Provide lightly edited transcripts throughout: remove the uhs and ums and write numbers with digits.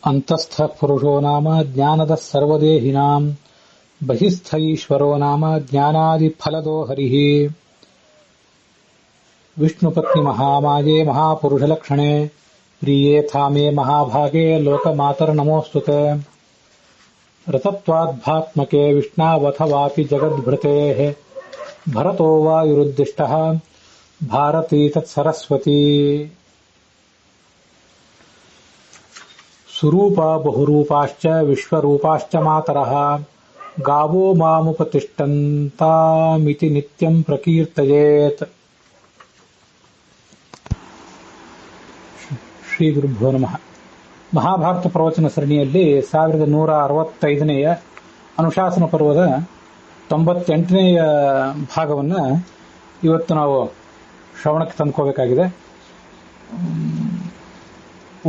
ಅಂತಸ್ಥ ಪುರುಷೋ ನಾಮ ಜ್ಞಾನದ ಸರ್ವದೇಹಿನಾಂ ಬಹಿಸ್ಥ ಈಶ್ವರೋ ನಾಮ ಜ್ಞಾನಾದಿ ಫಲದೋ ಹರಿಃ ವಿಷ್ಣುಪತ್ನಿ ಮಹಾಮಾಯೇ ಮಹಾಪುರುಷಲಕ್ಷಣೆ ಪ್ರಿಯೇ ಥಾಮೇ ಮಹಾಭಾಗೇ ಲೋಕಮಾತರ ನಮೋಸ್ತುತೆ ರತತ್ವಾದ್ಭಾತ್ಮಕೆ ವಿಷ್ಣಾವಥವಾಪಿ ಜಗದ್ಭೃತೇಃ ಭರತೋ ವಾ ವಿರುದ್ಧಿಷ್ಟಃ ಭಾರತೀ ತತ್ಸರಸ್ವತೀ ಸುರೂಪ ಬಹುರೂಪಾಶ್ಚ ವಿಶ್ವರೂಪಾಶ್ಚ ಮಾತರಃ ಗಾವೋ ಮಾಮುಪತಿಷ್ಠಂತಾಮಿತಿ ನಿತ್ಯಂ ಪ್ರಕೀರ್ತಯೇತ್. ಶ್ರೀ ಗುರುಭ್ಯೋ ನಮಃ. ಮಹಾಭಾರತ ಪ್ರವಚನ ಸರಣಿಯಲ್ಲಿ 1165ನೇಯ ಅನುಶಾಸನ ಪರ್ವದ 98ನೇಯ ಭಾಗವನ್ನು ಇವತ್ತು ನಾವು ಶ್ರವಣಕ್ಕೆ ತಂದುಕೋಬೇಕಾಗಿದೆ.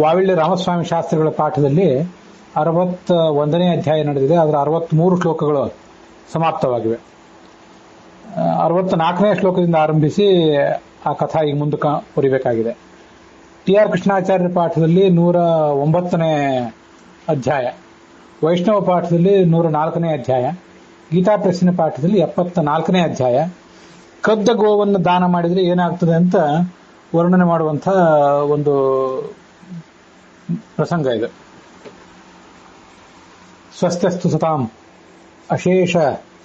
ವಾವಿಳ್ಳಿ ರಾಮಸ್ವಾಮಿ ಶಾಸ್ತ್ರಿಗಳ ಪಾಠದಲ್ಲಿ 61ನೇ ಅಧ್ಯಾಯ ನಡೆದಿದೆ. ಅದರ 63 ಶ್ಲೋಕಗಳು ಸಮಾಪ್ತವಾಗಿವೆ. 64ನೇ ಶ್ಲೋಕದಿಂದ ಆರಂಭಿಸಿ ಆ ಕಥಾ ಈಗ ಮುಂದಕ್ಕೆ ಹೊರಿಬೇಕಾಗಿದೆ. ಟಿ.ಆರ್. ಕೃಷ್ಣಾಚಾರ್ಯರ ಪಾಠದಲ್ಲಿ 109ನೇ ಅಧ್ಯಾಯ, ವೈಷ್ಣವ ಪಾಠದಲ್ಲಿ 104ನೇ ಅಧ್ಯಾಯ, ಗೀತಾ ಪ್ರೆಸ್ಸಿನ ಪಾಠದಲ್ಲಿ 74ನೇ ಅಧ್ಯಾಯ. ಕದ್ದ ಗೋವನ್ನು ದಾನ ಮಾಡಿದರೆ ಏನಾಗ್ತದೆ ಅಂತ ವರ್ಣನೆ ಮಾಡುವಂಥ ಒಂದು ಪ್ರಸಂಗ ಇದು. ಸ್ವಸ್ತ್ಯಸ್ತು ಸತಾಂ ಅಶೇಷ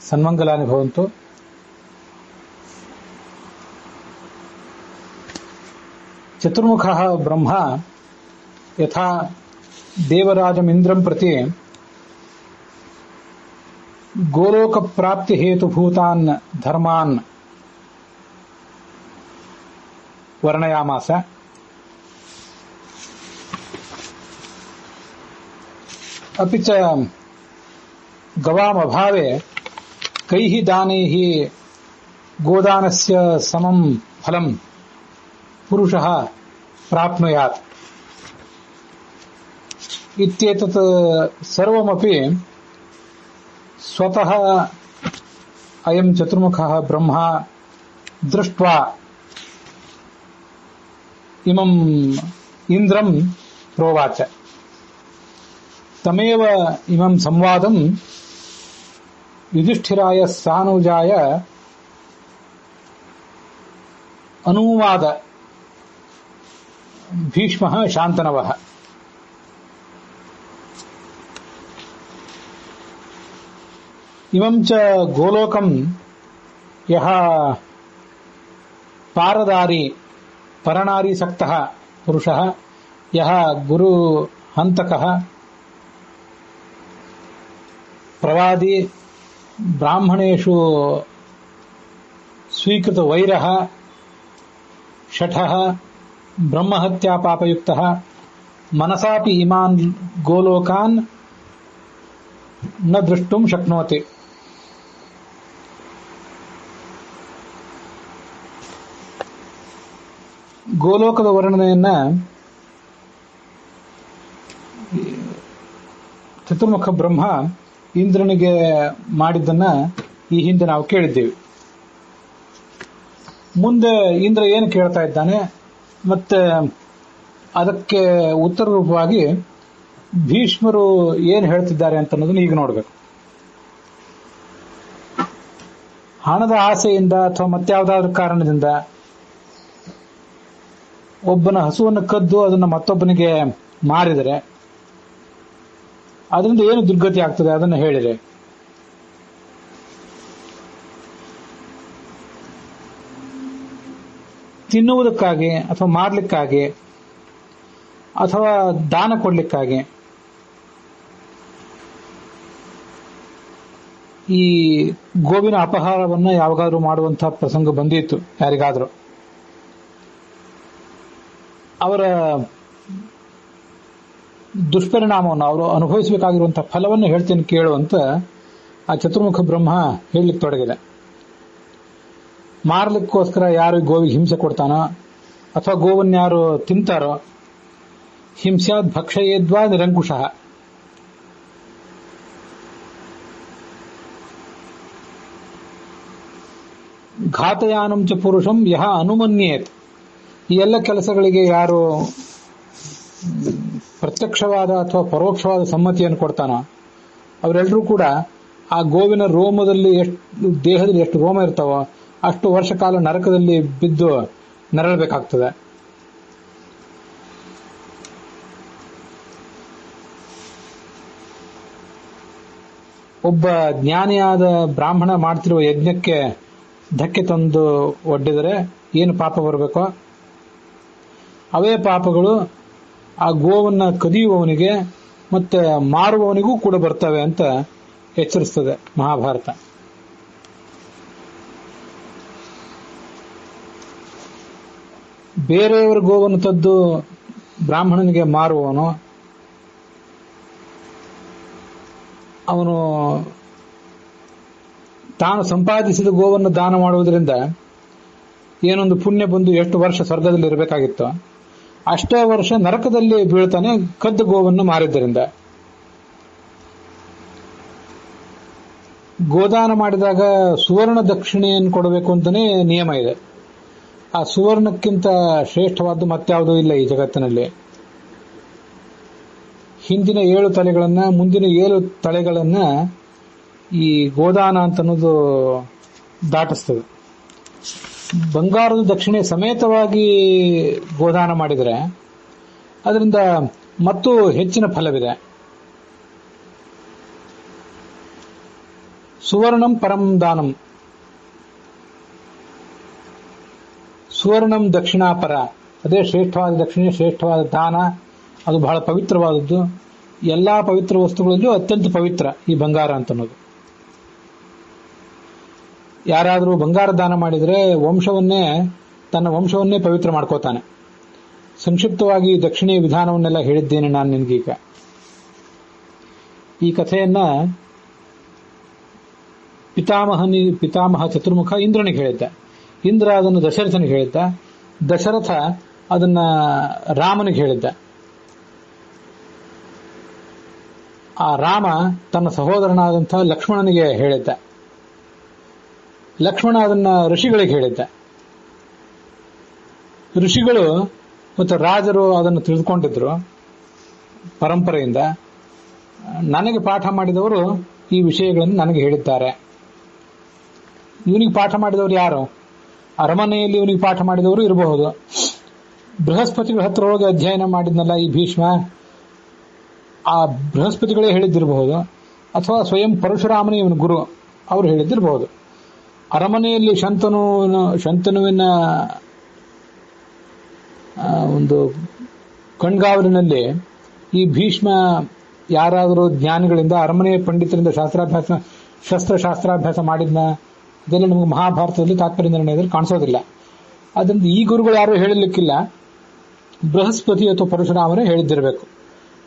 ಸನ್ಮಂಗಲಾನಿ ಭವಂತು. ಚತುರ್ಮುಖಃ ಬ್ರಹ್ಮ ಯಥಾ ದೇವರಾಜಮಿಂದ್ರಂ ಪ್ರತಿ ಗೋಲೋಕ ಪ್ರಾಪ್ತಿ ಹೇತುಭೂತಾನ್ ಧರ್ಮಾನ್ ವರ್ಣಯಾಮಾಸ. अपि च गवामभावे कैः दानैः गोदानस्य समं फलं पुरुषः प्राप्नुयात् इत्येतत् सर्वमपि स्वतः अयं चतुर्मुखः ब्रह्मा दृष्ट्वा इमम् इन्द्रं प्रोवाच. तमेव इमं संवादं युधिष्ठिराय सानुजाय अनुवाद भीष्मः शान्तनवः. इमं च गोलोकं यः पारदारी परनारीसक्तः पुरुषः, यः गुरुहन्तकः प्रवादी ब्राह्मणेषु स्वीकृत वैरः शठः ब्रह्महत्या पापयुक्तः मनसापि इमान् गोलोकान् न दृष्टुं शक्नोति. ಗೋಲೋಕದ ವರ್ಣನೆಯನ್ನ ಚತುರ್ಮುಖ ಬ್ರಹ್ಮ ಇಂದ್ರನಿಗೆ ಮಾಡಿದ್ದನ್ನ ಈ ಹಿಂದೆ ನಾವು ಕೇಳಿದ್ದೇವೆ. ಮುಂದೆ ಇಂದ್ರ ಏನು ಕೇಳ್ತಾ ಇದ್ದಾನೆ ಮತ್ತೆ ಅದಕ್ಕೆ ಉತ್ತರ ರೂಪವಾಗಿ ಭೀಷ್ಮರು ಏನು ಹೇಳ್ತಿದ್ದಾರೆ ಅಂತ ಅನ್ನೋದನ್ನ ಈಗ ನೋಡಬೇಕು. ಹಣದ ಆಸೆಯಿಂದ ಅಥವಾ ಮತ್ಯಾವುದಾದ್ರೂ ಕಾರಣದಿಂದ ಒಬ್ಬನ ಹಸುವನ್ನು ಕದ್ದು ಅದನ್ನು ಮತ್ತೊಬ್ಬನಿಗೆ ಮಾರಿದರೆ ಅದರಿಂದ ಏನು ದುರ್ಗತಿ ಆಗ್ತದೆ ಅದನ್ನು ಹೇಳಿದೆ. ತಿನ್ನುವುದಕ್ಕಾಗಿ ಅಥವಾ ಮಾರಲಿಕ್ಕಾಗಿ ಅಥವಾ ದಾನ ಕೊಡ್ಲಿಕ್ಕಾಗಿ ಈ ಗೋವಿನ ಅಪಹಾರವನ್ನು ಯಾವಾಗಾದ್ರೂ ಮಾಡುವಂತಹ ಪ್ರಸಂಗ ಬಂದಿತ್ತು ಯಾರಿಗಾದ್ರೂ, ಅವರ ದುಷ್ಪರಿಣಾಮವನ್ನು ಅವರು ಅನುಭವಿಸಬೇಕಾಗಿರುವಂತಹ ಫಲವನ್ನು ಹೇಳ್ತೇನೆ ಕೇಳುವಂತ ಆ ಚತುರ್ಮುಖ ಬ್ರಹ್ಮ ಹೇಳಲಿಕ್ಕೆ ತೊಡಗಿದೆ. ಮಾರಲಿಕ್ಕೋಸ್ಕರ ಯಾರು ಗೋವಿಗೆ ಹಿಂಸೆ ಕೊಡ್ತಾನೋ ಅಥವಾ ಗೋವನ್ನು ಯಾರು ತಿಂತಾರೋ ಹಿಂಸ್ಯಾದ್ ಭಕ್ಷಯೇದ್ವಾ ನಿರಂಕುಶಃ. ಘಾತಯಾನಂ ಚ ಪುರುಷಂ ಯಹ ಅನುಮನ್ಯೇತ್. ಈ ಎಲ್ಲ ಕೆಲಸಗಳಿಗೆ ಯಾರು ಪ್ರತ್ಯಕ್ಷವಾದ ಅಥವಾ ಪರೋಕ್ಷವಾದ ಸಮ್ಮತಿಯನ್ನು ಕೊಡ್ತಾನೋ ಅವರೆಲ್ಲರೂ ಕೂಡ ಆ ಗೋವಿನ ರೋಮದಲ್ಲಿ ದೇಹದಲ್ಲಿ ಎಷ್ಟು ರೋಮ ಇರ್ತಾವೋ ಅಷ್ಟು ವರ್ಷ ಕಾಲ ನರಕದಲ್ಲಿ ಬಿದ್ದು ನರಳಬೇಕಾಗ್ತದೆ. ಒಬ್ಬ ಜ್ಞಾನಿಯಾದ ಬ್ರಾಹ್ಮಣ ಮಾಡ್ತಿರುವ ಯಜ್ಞಕ್ಕೆ ಧಕ್ಕೆ ತಂದು ಒಡ್ಡಿದರೆ ಏನು ಪಾಪ ಬರಬೇಕೋ ಅವೇ ಪಾಪಗಳು ಆ ಗೋವನ್ನ ಕದಿಯುವವನಿಗೆ ಮತ್ತೆ ಮಾರುವವನಿಗೂ ಕೂಡ ಬರ್ತವೆ ಅಂತ ಎಚ್ಚರಿಸ್ತದೆ ಮಹಾಭಾರತ. ಬೇರೆಯವರ ಗೋವನ್ನು ತದ್ದು ಬ್ರಾಹ್ಮಣನಿಗೆ ಮಾರುವವನು ಅವನು ತಾನು ಸಂಪಾದಿಸಿದ ಗೋವನ್ನು ದಾನ ಮಾಡುವುದರಿಂದ ಏನೊಂದು ಪುಣ್ಯ ಬಂದು ಎಷ್ಟು ವರ್ಷ ಸ್ವರ್ಗದಲ್ಲಿ ಇರಬೇಕಾಗಿತ್ತು ಅಷ್ಟೇ ವರ್ಷ ನರಕದಲ್ಲಿ ಬೀಳ್ತಾನೆ ಕದ್ದ ಗೋವನ್ನು ಮಾರಿದ್ದರಿಂದ. ಗೋದಾನ ಮಾಡಿದಾಗ ಸುವರ್ಣ ದಕ್ಷಿಣೆಯನ್ನು ಕೊಡಬೇಕು ಅಂತಾನೆ ನಿಯಮ ಇದೆ. ಆ ಸುವರ್ಣಕ್ಕಿಂತ ಶ್ರೇಷ್ಠವಾದ್ದು ಮತ್ಯಾವುದೂ ಇಲ್ಲ ಈ ಜಗತ್ತಿನಲ್ಲಿ. ಹಿಂದಿನ 7 ತಲೆಗಳನ್ನ ಮುಂದಿನ 7 ತಲೆಗಳನ್ನ ಈ ಗೋದಾನ ಅಂತ ಅನ್ನೋದು ದಾಟಿಸ್ತದೆ. ಬಂಗಾರದ ದಕ್ಷಿಣೆ ಸಮೇತವಾಗಿ ಗೋದಾನ ಮಾಡಿದರೆ ಅದರಿಂದ ಮತ್ತೂ ಹೆಚ್ಚಿನ ಫಲವಿದೆ. ಸುವರ್ಣಂ ಪರಂ ದಾನಂ, ಸುವರ್ಣಂ ದಕ್ಷಿಣಾಪರ, ಅದೇ ಶ್ರೇಷ್ಠವಾದ ದಕ್ಷಿಣೆ, ಶ್ರೇಷ್ಠವಾದ ದಾನ. ಅದು ಬಹಳ ಪವಿತ್ರವಾದದ್ದು. ಎಲ್ಲಾ ಪವಿತ್ರ ವಸ್ತುಗಳಲ್ಲೂ ಅತ್ಯಂತ ಪವಿತ್ರ ಈ ಬಂಗಾರ ಅಂತ ಅನ್ನೋದು. ಯಾರಾದರೂ ಬಂಗಾರ ದಾನ ಮಾಡಿದರೆ ತನ್ನ ವಂಶವನ್ನೇ ಪವಿತ್ರ ಮಾಡ್ಕೋತಾನೆ. ಸಂಕ್ಷಿಪ್ತವಾಗಿ ದಕ್ಷಿಣೆಯ ವಿಧಾನವನ್ನೆಲ್ಲ ಹೇಳಿದ್ದೇನೆ ನಾನು ನಿನ್ಗೀಗ. ಈ ಕಥೆಯನ್ನ ಪಿತಾಮಹ ಚತುರ್ಮುಖ ಇಂದ್ರನಿಗೆ ಹೇಳಿದ್ದ. ಇಂದ್ರ ಅದನ್ನು ದಶರಥನಿಗೆ ಹೇಳಿದ್ದ. ದಶರಥ ಅದನ್ನ ರಾಮನಿಗೆ ಹೇಳಿದ್ದ. ಆ ರಾಮ ತನ್ನ ಸಹೋದರನಾದಂತಹ ಲಕ್ಷ್ಮಣನಿಗೆ ಹೇಳಿದ್ದ. ಲಕ್ಷ್ಮಣ ಅದನ್ನ ಋಷಿಗಳಿಗೆ ಹೇಳಿದ್ದ. ಋಷಿಗಳು ಮತ್ತು ರಾಜರು ಅದನ್ನು ತಿಳಿದುಕೊಂಡಿದ್ರು ಪರಂಪರೆಯಿಂದ. ನನಗೆ ಪಾಠ ಮಾಡಿದವರು ಈ ವಿಷಯಗಳನ್ನು ನನಗೆ ಹೇಳಿದ್ದಾರೆ. ಇವನಿಗೆ ಪಾಠ ಮಾಡಿದವರು ಯಾರು? ಅರಮನೆಯಲ್ಲಿ ಇವನಿಗೆ ಪಾಠ ಮಾಡಿದವರು ಇರಬಹುದು. ಬೃಹಸ್ಪತಿಗಳ ಹತ್ರ ಹೋಗಿ ಅಧ್ಯಯನ ಮಾಡಿದ್ನಲ್ಲ ಈ ಭೀಷ್ಮ, ಆ ಬೃಹಸ್ಪತಿಗಳೇ ಹೇಳಿದ್ದಿರಬಹುದು. ಅಥವಾ ಸ್ವಯಂ ಪರಶುರಾಮನ ಇವನ ಗುರು, ಅವರು ಹೇಳಿದ್ದಿರಬಹುದು. ಅರಮನೆಯಲ್ಲಿ ಶಂತನುವಿನ ಒಂದು ಕಣ್ಗಾವಲಿನಲ್ಲಿ ಈ ಭೀಷ್ಮ ಯಾರಾದರೂ ಜ್ಞಾನಿಗಳಿಂದ, ಅರಮನೆಯ ಪಂಡಿತರಿಂದ ಶಸ್ತ್ರಾಭ್ಯಾಸ ಮಾಡಿದ್ನ, ಇದೆಲ್ಲ ನಮಗೆ ಮಹಾಭಾರತದಲ್ಲಿ ತಾತ್ಪರ್ಯ ನಿರ್ಣಯದಲ್ಲಿ ಕಾಣಿಸೋದಿಲ್ಲ. ಅದರಿಂದ ಈ ಗುರುಗಳು ಯಾರು ಹೇಳಲಿಕ್ಕಿಲ್ಲ, ಬೃಹಸ್ಪತಿ ಅಥವಾ ಪರಶುರಾಮರೇ ಹೇಳಿದ್ದಿರಬೇಕು.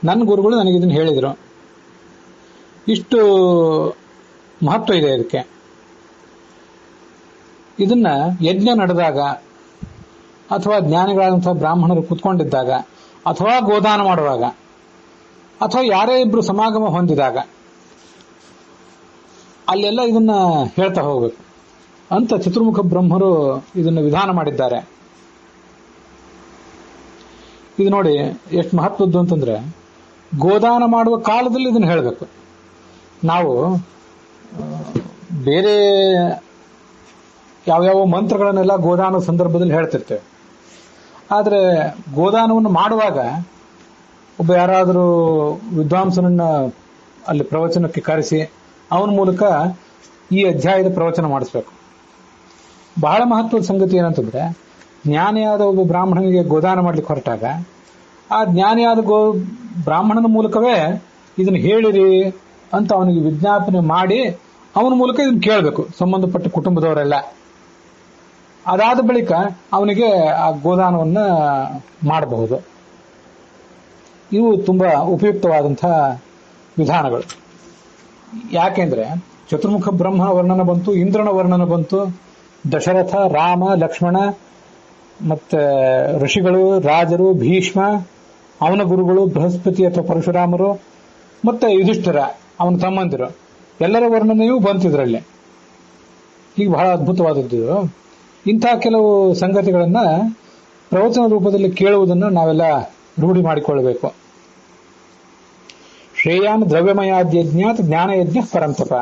ನನ್ನ ಗುರುಗಳು ನನಗೆ ಇದನ್ನು ಹೇಳಿದರು. ಇಷ್ಟು ಮಹತ್ವ ಇದೆ ಇದಕ್ಕೆ. ಇದನ್ನ ಯಜ್ಞ ನಡೆದಾಗ ಅಥವಾ ಜ್ಞಾನಿಗಳಾದಂತಹ ಬ್ರಾಹ್ಮಣರು ಕೂತ್ಕೊಂಡಿದ್ದಾಗ ಅಥವಾ ಗೋದಾನ ಮಾಡುವಾಗ ಅಥವಾ ಯಾರೇ ಇಬ್ರು ಸಮಾಗಮ ಹೊಂದಿದಾಗ ಅಲ್ಲೆಲ್ಲ ಇದನ್ನ ಹೇಳ್ತಾ ಹೋಗ್ಬೇಕು ಅಂತ ಚತುರ್ಮುಖ ಬ್ರಹ್ಮರು ಇದನ್ನು ವಿಧಾನ ಮಾಡಿದ್ದಾರೆ. ಇದು ನೋಡಿ ಎಷ್ಟು ಮಹತ್ವದ್ದು ಅಂತಂದ್ರೆ, ಗೋದಾನ ಮಾಡುವ ಕಾಲದಲ್ಲಿ ಇದನ್ನು ಹೇಳಬೇಕು. ನಾವು ಬೇರೆ ಯಾವ್ಯಾವ ಮಂತ್ರಗಳನ್ನೆಲ್ಲ ಗೋದಾನ ಸಂದರ್ಭದಲ್ಲಿ ಹೇಳ್ತಿರ್ತೇವೆ. ಆದರೆ ಗೋದಾನವನ್ನು ಮಾಡುವಾಗ ಒಬ್ಬ ಯಾರಾದರೂ ವಿದ್ವಾಂಸನನ್ನ ಅಲ್ಲಿ ಪ್ರವಚನಕ್ಕೆ ಕರೆಸಿ ಅವನ ಮೂಲಕ ಈ ಅಧ್ಯಾಯದ ಪ್ರವಚನ ಮಾಡಿಸ್ಬೇಕು. ಬಹಳ ಮಹತ್ವದ ಸಂಗತಿ ಏನಂತಂದ್ರೆ, ಜ್ಞಾನಿಯಾದ ಒಬ್ಬ ಬ್ರಾಹ್ಮಣನಿಗೆ ಗೋದಾನ ಮಾಡ್ಲಿಕ್ಕೆ ಹೊರಟಾಗ ಆ ಜ್ಞಾನಿಯಾದ ಬ್ರಾಹ್ಮಣನ ಮೂಲಕವೇ ಇದನ್ನು ಹೇಳಿರಿ ಅಂತ ಅವನಿಗೆ ವಿಜ್ಞಾಪನೆ ಮಾಡಿ ಅವನ ಮೂಲಕ ಇದನ್ನು ಕೇಳಬೇಕು ಸಂಬಂಧಪಟ್ಟ ಕುಟುಂಬದವರೆಲ್ಲ. ಅದಾದ ಬಳಿಕ ಅವನಿಗೆ ಆ ಗೋದಾನವನ್ನ ಮಾಡಬಹುದು. ಇವು ತುಂಬಾ ಉಪಯುಕ್ತವಾದಂತಹ ವಿಧಾನಗಳು. ಯಾಕೆಂದ್ರೆ ಚತುರ್ಮುಖ ಬ್ರಹ್ಮನ ವರ್ಣನ ಬಂತು, ಇಂದ್ರನ ವರ್ಣನ ಬಂತು, ದಶರಥ, ರಾಮ, ಲಕ್ಷ್ಮಣ, ಮತ್ತೆ ಋಷಿಗಳು, ರಾಜರು, ಭೀಷ್ಮ, ಅವನ ಗುರುಗಳು ಬೃಹಸ್ಪತಿ ಅಥವಾ ಪರಶುರಾಮರು, ಮತ್ತೆ ಯುಧಿಷ್ಠಿರ ಅವನ ತಮ್ಮಂದಿರು, ಎಲ್ಲರ ವರ್ಣನೆಯೂ ಬಂತಿದ್ರಲ್ಲಿ. ಹೀಗೆ ಬಹಳ ಅದ್ಭುತವಾದದ್ದು. ಇಂಥ ಕೆಲವು ಸಂಗತಿಗಳನ್ನ ಪ್ರವಚನ ರೂಪದಲ್ಲಿ ಕೇಳುವುದನ್ನು ನಾವೆಲ್ಲ ರೂಢಿ ಮಾಡಿಕೊಳ್ಳಬೇಕು. ಶ್ರೇಯಾನ್ ದ್ರವ್ಯಮಯಾದ್ಯಜ್ಞಾತ್ ಜ್ಞಾನಯಜ್ಞ ಪರಂತಪ.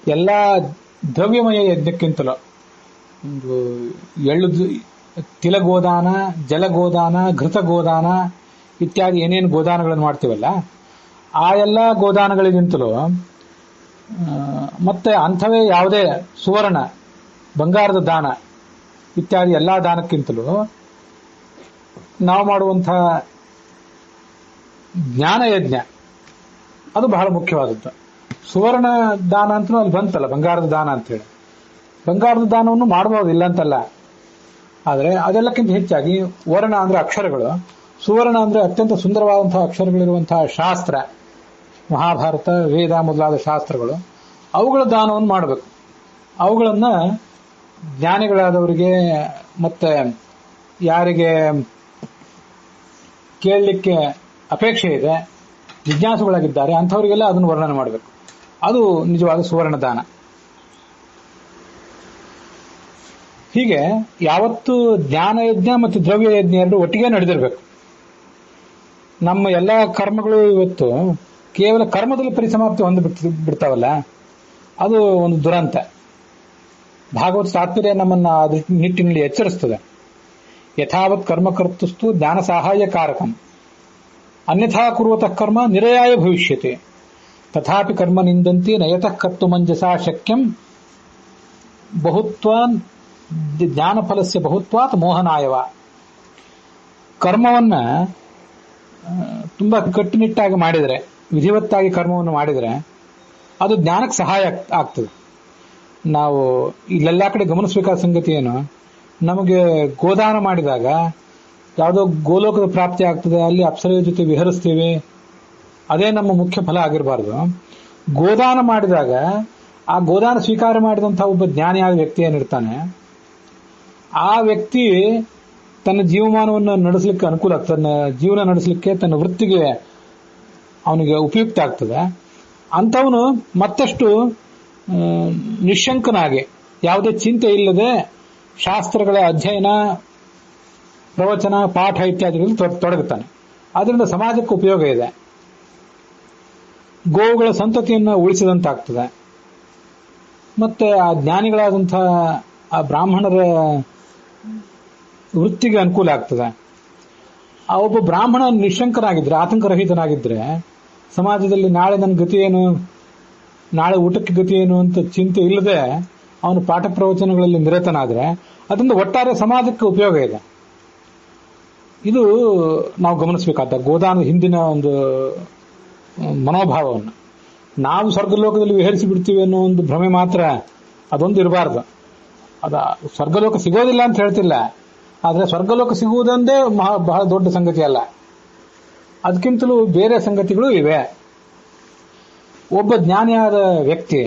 ಎಲ್ಲ ದ್ರವ್ಯಮಯ ಯಜ್ಞಕ್ಕಿಂತಲೂ ಒಂದು ಎಳ್ಳು ತಿಲಗೋದಾನ, ಜಲಗೋದಾನ, ಘೃತಗೋದಾನ ಇತ್ಯಾದಿ ಏನೇನು ಗೋದಾನಗಳನ್ನು ಮಾಡ್ತೀವಲ್ಲ, ಆ ಎಲ್ಲ ಗೋದಾನಗಳಿಗಿಂತಲೂ ಮತ್ತೆ ಅಂಥವೇ ಯಾವುದೇ ಸುವರ್ಣ, ಬಂಗಾರದ ದಾನ ಇತ್ಯಾದಿ ಎಲ್ಲಾ ದಾನಕ್ಕಿಂತಲೂ ನಾವು ಮಾಡುವಂತಹ ಜ್ಞಾನಯಜ್ಞ ಅದು ಬಹಳ ಮುಖ್ಯವಾದದ್ದು. ಸುವರ್ಣ ದಾನ ಅಂತಲೂ ಅಲ್ಲಿ ಬಂತಲ್ಲ, ಬಂಗಾರದ ದಾನ ಅಂತೇಳಿ. ಬಂಗಾರದ ದಾನವನ್ನು ಮಾಡಬಹುದು, ಇಲ್ಲ ಅಂತಲ್ಲ. ಆದರೆ ಅದೆಲ್ಲಕ್ಕಿಂತ ಹೆಚ್ಚಾಗಿ ವರ್ಣ ಅಂದ್ರೆ ಅಕ್ಷರಗಳು, ಸುವರ್ಣ ಅಂದ್ರೆ ಅತ್ಯಂತ ಸುಂದರವಾದಂತಹ ಅಕ್ಷರಗಳಿರುವಂತಹ ಶಾಸ್ತ್ರ, ಮಹಾಭಾರತ, ವೇದ ಮೊದಲಾದ ಶಾಸ್ತ್ರಗಳು, ಅವುಗಳ ದಾನವನ್ನು ಮಾಡಬೇಕು. ಅವುಗಳನ್ನ ಜ್ಞಾನಿಗಳಾದವರಿಗೆ ಮತ್ತೆ ಯಾರಿಗೆ ಕೇಳಲಿಕ್ಕೆ ಅಪೇಕ್ಷೆ ಇದೆ, ಜಿಜ್ಞಾಸುಗಳಾಗಿದ್ದಾರೆ, ಅಂಥವರಿಗೆಲ್ಲ ಅದನ್ನು ವರ್ಣನೆ ಮಾಡಬೇಕು. ಅದು ನಿಜವಾದ ಸುವರ್ಣ ದಾನ. ಹೀಗೆ ಯಾವತ್ತು ಜ್ಞಾನಯಜ್ಞ ಮತ್ತು ದ್ರವ್ಯಯಜ್ಞ ಎರಡು ಒಟ್ಟಿಗೆ ನಡೆದಿರಬೇಕು. ನಮ್ಮ ಎಲ್ಲ ಕರ್ಮಗಳು ಇವತ್ತು ಕೇವಲ ಕರ್ಮದಲ್ಲಿ ಪರಿಸಮಾಪ್ತಿ ಹೊಂದಿ ಬಿಡ್ತಾವಲ್ಲ, ಅದು ಒಂದು ದುರಂತ. ಭಾಗವತ ತಾತ್ಪರ್ಯ ನಮ್ಮನ್ನ ಆ ನಿಟ್ಟಿನಲ್ಲಿ ಎಚ್ಚರಿಸ್ತದೆ. ಯಥಾವತ್ ಕರ್ಮಕರ್ತುಸ್ತು ಜ್ಞಾನ ಸಹಾಯಕಾರಕಂ ಅನ್ಯಥಾ ಕುರುವತಃ ಕರ್ಮ ನಿರಯಾಯ ಭವಿಷ್ಯತೆ ತಥಾಪಿ ಕರ್ಮ ನಿಂದಂತಿ ನಯತಃ ಕರ್ತು ಮಂಜಸಾ ಶಕ್ಯಂ ಬಹುತ್ವಾನ್ ಜ್ಞಾನಫಲಸ್ಯ ಬಹುತ್ವಾತ್ ಮೋಹನಾಯವ. ಕರ್ಮವನ್ನ ತುಂಬಾ ಕಟ್ಟುನಿಟ್ಟಾಗಿ ಮಾಡಿದರೆ, ವಿಧಿವತ್ತಾಗಿ ಕರ್ಮವನ್ನು ಮಾಡಿದರೆ ಅದು ಜ್ಞಾನಕ್ಕೆ ಸಹಾಯ ಆಗ್ತದೆ. ನಾವು ಇಲ್ಲೆಲ್ಲ ಕಡೆ ಗಮನಿಸಬೇಕಾದ ಸಂಗತಿ ಏನು, ನಮಗೆ ಗೋದಾನ ಮಾಡಿದಾಗ ಯಾವುದೋ ಗೋಲೋಕದ ಪ್ರಾಪ್ತಿ ಆಗ್ತದೆ, ಅಲ್ಲಿ ಅಪ್ಸರೆಯ ಜೊತೆ ವಿಹರಿಸ್ತೀವಿ, ಅದೇ ನಮ್ಮ ಮುಖ್ಯ ಫಲ ಆಗಿರಬಾರ್ದು. ಗೋದಾನ ಮಾಡಿದಾಗ ಆ ಗೋದಾನ ಸ್ವೀಕಾರ ಮಾಡಿದಂತಹ ಒಬ್ಬ ಜ್ಞಾನಿಯಾದ ವ್ಯಕ್ತಿ ಏನಿರ್ತಾನೆ, ಆ ವ್ಯಕ್ತಿ ತನ್ನ ಜೀವಮಾನವನ್ನು ನಡೆಸಲಿಕ್ಕೆ ಅನುಕೂಲ ಆಗ್ತದೆ, ತನ್ನ ಜೀವನ ನಡೆಸಲಿಕ್ಕೆ, ತನ್ನ ವೃತ್ತಿಗೆ ಅವನಿಗೆ ಉಪಯುಕ್ತ ಆಗ್ತದೆ. ಅಂಥವನು ಮತ್ತಷ್ಟು ನಿಶಂಕನಾಗಿ, ಯಾವುದೇ ಚಿಂತೆ ಇಲ್ಲದೆ ಶಾಸ್ತ್ರಗಳ ಅಧ್ಯಯನ, ಪ್ರವಚನ, ಪಾಠ ಇತ್ಯಾದಿಗಳಲ್ಲಿ ತೊಡಗುತ್ತಾನೆ. ಅದರಿಂದ ಸಮಾಜಕ್ಕೆ ಉಪಯೋಗ ಇದೆ. ಗೋವುಗಳ ಸಂತತಿಯನ್ನು ಉಳಿಸಿದಂತಾಗ್ತದೆ. ಮತ್ತೆ ಆ ಜ್ಞಾನಿಗಳಾದಂತಹ ಆ ಬ್ರಾಹ್ಮಣರ ವೃತ್ತಿಗೆ ಅನುಕೂಲ ಆಗ್ತದೆ. ಆ ಒಬ್ಬ ಬ್ರಾಹ್ಮಣ ನಿಶಂಕನಾಗಿದ್ರೆ, ಆತಂಕರಹಿತನಾಗಿದ್ರೆ, ಸಮಾಜದಲ್ಲಿ ನಾಳೆ ನನ್ನ ಗತಿ ಏನು, ನಾಳೆ ಊಟಕ್ಕೆ ಗತಿ ಏನು ಅಂತ ಚಿಂತೆ ಇಲ್ಲದೆ ಅವನು ಪಾಠ ಪ್ರವಚನಗಳಲ್ಲಿ ನಿರತನಾದ್ರೆ ಅದರಿಂದ ಒಟ್ಟಾರೆ ಸಮಾಜಕ್ಕೆ ಉಪಯೋಗ ಇದೆ. ಇದು ನಾವು ಗಮನಿಸಬೇಕಾದ ಗೋದಾನದ ಹಿಂದಿನ ಒಂದು ಮನೋಭಾವವನ್ನು. ನಾವು ಸ್ವರ್ಗಲೋಕದಲ್ಲಿ ವಿಹರಿಸಿ ಬಿಡ್ತೀವಿ ಅನ್ನೋ ಒಂದು ಭ್ರಮೆ ಮಾತ್ರ ಅದೊಂದು ಇರಬಾರ್ದು. ಅದ ಸ್ವರ್ಗಲೋಕ ಸಿಗೋದಿಲ್ಲ ಅಂತ ಹೇಳ್ತಿಲ್ಲ, ಆದರೆ ಸ್ವರ್ಗಲೋಕ ಸಿಗುವುದೊಂದೇ ಬಹಳ ದೊಡ್ಡ ಸಂಗತಿ ಅಲ್ಲ, ಅದಕ್ಕಿಂತಲೂ ಬೇರೆ ಸಂಗತಿಗಳು ಇವೆ. ಒಬ್ಬ ಜ್ಞಾನಿಯಾದ ವ್ಯಕ್ತಿ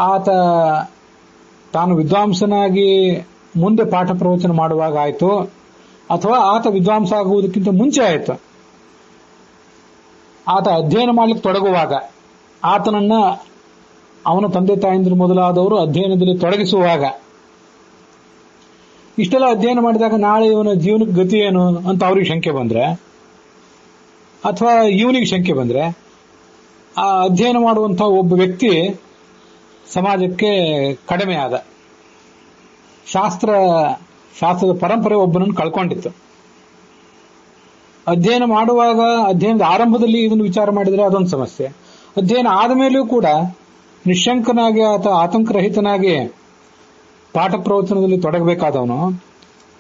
ಆತ ತಾನು ವಿದ್ವಾಂಸನಾಗಿ ಮುಂದೆ ಪಾಠ ಪ್ರವಚನ ಮಾಡುವಾಗ ಆಯಿತು, ಅಥವಾ ಆತ ವಿದ್ವಾಂಸ ಆಗುವುದಕ್ಕಿಂತ ಮುಂಚೆ ಆಯಿತು, ಆತ ಅಧ್ಯಯನ ಮಾಡಲಿಕ್ಕೆ ತೊಡಗುವಾಗ, ಆತನನ್ನ ಅವನ ತಂದೆ ತಾಯಂದಿರು ಮೊದಲಾದವರು ಅಧ್ಯಯನದಲ್ಲಿ ತೊಡಗಿಸುವಾಗ, ಇಷ್ಟೆಲ್ಲ ಅಧ್ಯಯನ ಮಾಡಿದಾಗ ನಾಳೆ ಇವನ ಜೀವನಕ್ಕೆ ಗತಿ ಏನು ಅಂತ ಅವ್ರಿಗೆ ಶಂಕೆ ಬಂದ್ರೆ, ಅಥವಾ ಇವನಿಗೆ ಶಂಕೆ ಬಂದ್ರೆ, ಆ ಅಧ್ಯಯನ ಮಾಡುವಂತಹ ಒಬ್ಬ ವ್ಯಕ್ತಿ ಸಮಾಜಕ್ಕೆ ಕಡಿಮೆ ಆದ. ಶಾಸ್ತ್ರದ ಪರಂಪರೆ ಒಬ್ಬನನ್ನು ಕಳ್ಕೊಂಡಿತ್ತು. ಅಧ್ಯಯನ ಮಾಡುವಾಗ, ಅಧ್ಯಯನದ ಆರಂಭದಲ್ಲಿ ಇದನ್ನು ವಿಚಾರ ಮಾಡಿದರೆ ಅದೊಂದು ಸಮಸ್ಯೆ. ಅಧ್ಯಯನ ಆದ ಮೇಲೂ ಕೂಡ ನಿಶಂಕನಾಗಿ ಅಥವಾ ಆತಂಕರಹಿತನಾಗಿ ಪಾಠ ಪ್ರವಚನದಲ್ಲಿ ತೊಡಗಬೇಕಾದವನು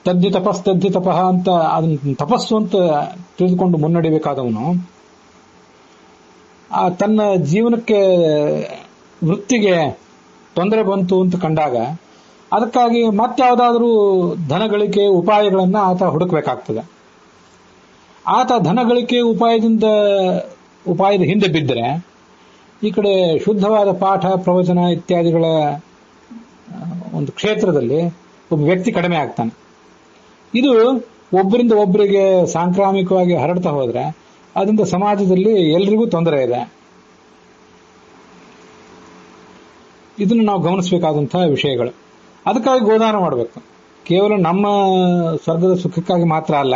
ತದ್ದಿ ತಪಃ ಅಂತ ಅದನ್ನ ತಪಸ್ಸು ಅಂತ ತಿಳಿದುಕೊಂಡು ಮುನ್ನಡೆಯಬೇಕಾದವನು ತನ್ನ ಜೀವನಕ್ಕೆ, ವೃತ್ತಿಗೆ ತೊಂದರೆ ಬಂತು ಅಂತ ಕಂಡಾಗ ಅದಕ್ಕಾಗಿ ಮತ್ತಾವುದಾದ್ರೂ ಧನಗಳಿಕೆ ಉಪಾಯಗಳನ್ನ ಆತ ಹುಡುಕಬೇಕಾಗ್ತದೆ. ಆತ ಧನಗಳಿಕೆ ಉಪಾಯದ ಹಿಂದೆ ಬಿದ್ದರೆ ಈ ಕಡೆ ಶುದ್ಧವಾದ ಪಾಠ ಪ್ರವಚನ ಇತ್ಯಾದಿಗಳ ಒಂದು ಕ್ಷೇತ್ರದಲ್ಲಿ ಒಬ್ಬ ವ್ಯಕ್ತಿ ಕಡಿಮೆ ಆಗ್ತಾನೆ. ಇದು ಒಬ್ಬರಿಂದ ಒಬ್ಬರಿಗೆ ಸಾಂಕ್ರಾಮಿಕವಾಗಿ ಹರಡ್ತಾ ಹೋದ್ರೆ ಅದರಿಂದ ಸಮಾಜದಲ್ಲಿ ಎಲ್ರಿಗೂ ತೊಂದರೆ ಇದೆ. ಇದನ್ನು ನಾವು ಗಮನಿಸಬೇಕಾದಂತಹ ವಿಷಯಗಳು. ಅದಕ್ಕಾಗಿ ಗೋದಾನ ಮಾಡಬೇಕು. ಕೇವಲ ನಮ್ಮ ಸ್ವರ್ಗದ ಸುಖಕ್ಕಾಗಿ ಮಾತ್ರ ಅಲ್ಲ.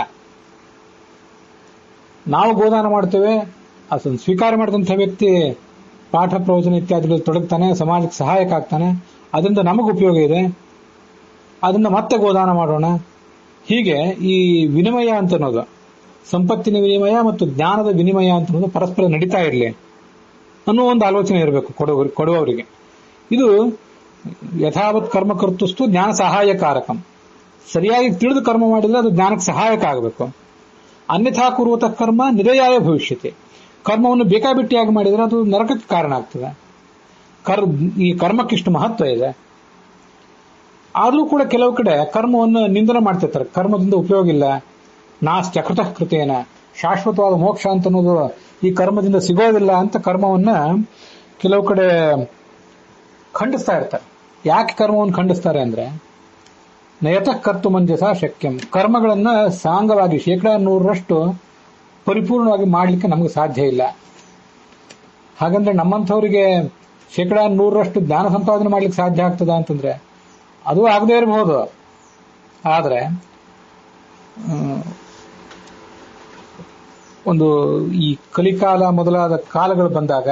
ನಾವು ಗೋದಾನ ಮಾಡ್ತೇವೆ, ಅದನ್ನು ಸ್ವೀಕಾರ ಮಾಡಿದಂಥ ವ್ಯಕ್ತಿ ಪಾಠ ಪ್ರವಚನ ಇತ್ಯಾದಿಗಳು ತೊಡಗ್ತಾನೆ, ಸಮಾಜಕ್ಕೆ ಸಹಾಯಕ ಆಗ್ತಾನೆ, ಅದರಿಂದ ನಮಗೆ ಉಪಯೋಗ ಇದೆ, ಅದನ್ನ ಮತ್ತೆ ಗೋದಾನ ಮಾಡೋಣ. ಹೀಗೆ ಈ ವಿನಿಮಯ ಅಂತ ಅನ್ನೋದು, ಸಂಪತ್ತಿನ ವಿನಿಮಯ ಮತ್ತು ಜ್ಞಾನದ ವಿನಿಮಯ ಅಂತ ಅನ್ನೋದು ಪರಸ್ಪರ ನಡೀತಾ ಇರಲಿ ಅನ್ನೋ ಒಂದು ಆಲೋಚನೆ ಇರಬೇಕು ಕೊಡುವವರಿಗೆ. ಇದು ಯಥಾವತ್ ಕರ್ಮಕರ್ತುಸ್ತು ಜ್ಞಾನ ಸಹಾಯಕಾರಕಂ. ಸರಿಯಾಗಿ ತಿಳಿದು ಕರ್ಮ ಮಾಡಿದ್ರೆ ಅದು ಜ್ಞಾನಕ್ಕೆ ಸಹಾಯಕ ಆಗಬೇಕು. ಅನ್ಯಥಾ ಕುರುವತ ಕರ್ಮ ನಿರಯಾಯ ಭವಿಷ್ಯತೆ. ಕರ್ಮವನ್ನು ಬೇಕಾಬಿಟ್ಟಿಯಾಗಿ ಮಾಡಿದ್ರೆ ಅದು ನರಕಕ್ಕೆ ಕಾರಣ ಆಗ್ತದೆ. ಈ ಕರ್ಮಕ್ಕಿಷ್ಟು ಮಹತ್ವ ಇದೆ. ಆದರೂ ಕೂಡ ಕೆಲವು ಕಡೆ ಕರ್ಮವನ್ನು ನಿಂದನೆ ಮಾಡ್ತಿರ್ತಾರೆ. ಕರ್ಮದಿಂದ ಉಪಯೋಗ ಇಲ್ಲ, ನಾಸ್ತ್ಯಕೃತಃ ಕೃತೇನ, ಶಾಶ್ವತವಾದ ಮೋಕ್ಷ ಅಂತ ಅನ್ನೋದು ಈ ಕರ್ಮದಿಂದ ಸಿಗೋದಿಲ್ಲ ಅಂತ ಕರ್ಮವನ್ನ ಕೆಲವು ಕಡೆ ಖಂಡಿಸ್ತಾ ಇರ್ತಾರೆ. ಯಾಕೆ ಕರ್ಮವನ್ನು ಖಂಡಿಸ್ತಾರೆ ಅಂದ್ರೆ, ನಯತಃ ಕರ್ತು ಮಂಜಸ ಶಕ್ಯಂ. ಕರ್ಮಗಳನ್ನ ಸಾಂಗವಾಗಿ 100% ಪರಿಪೂರ್ಣವಾಗಿ ಮಾಡಲಿಕ್ಕೆ ನಮಗೆ ಸಾಧ್ಯ ಇಲ್ಲ. ಹಾಗಂದ್ರೆ ನಮ್ಮಂಥವರಿಗೆ 100% ಜ್ಞಾನ ಸಂಪಾದನೆ ಮಾಡ್ಲಿಕ್ಕೆ ಸಾಧ್ಯ ಆಗ್ತದ ಅಂತಂದ್ರೆ ಅದು ಆಗದೇ ಇರಬಹುದು. ಆದ್ರೆ ಒಂದು ಈ ಕಲಿಕಾಲ ಮೊದಲಾದ ಕಾಲಗಳು ಬಂದಾಗ,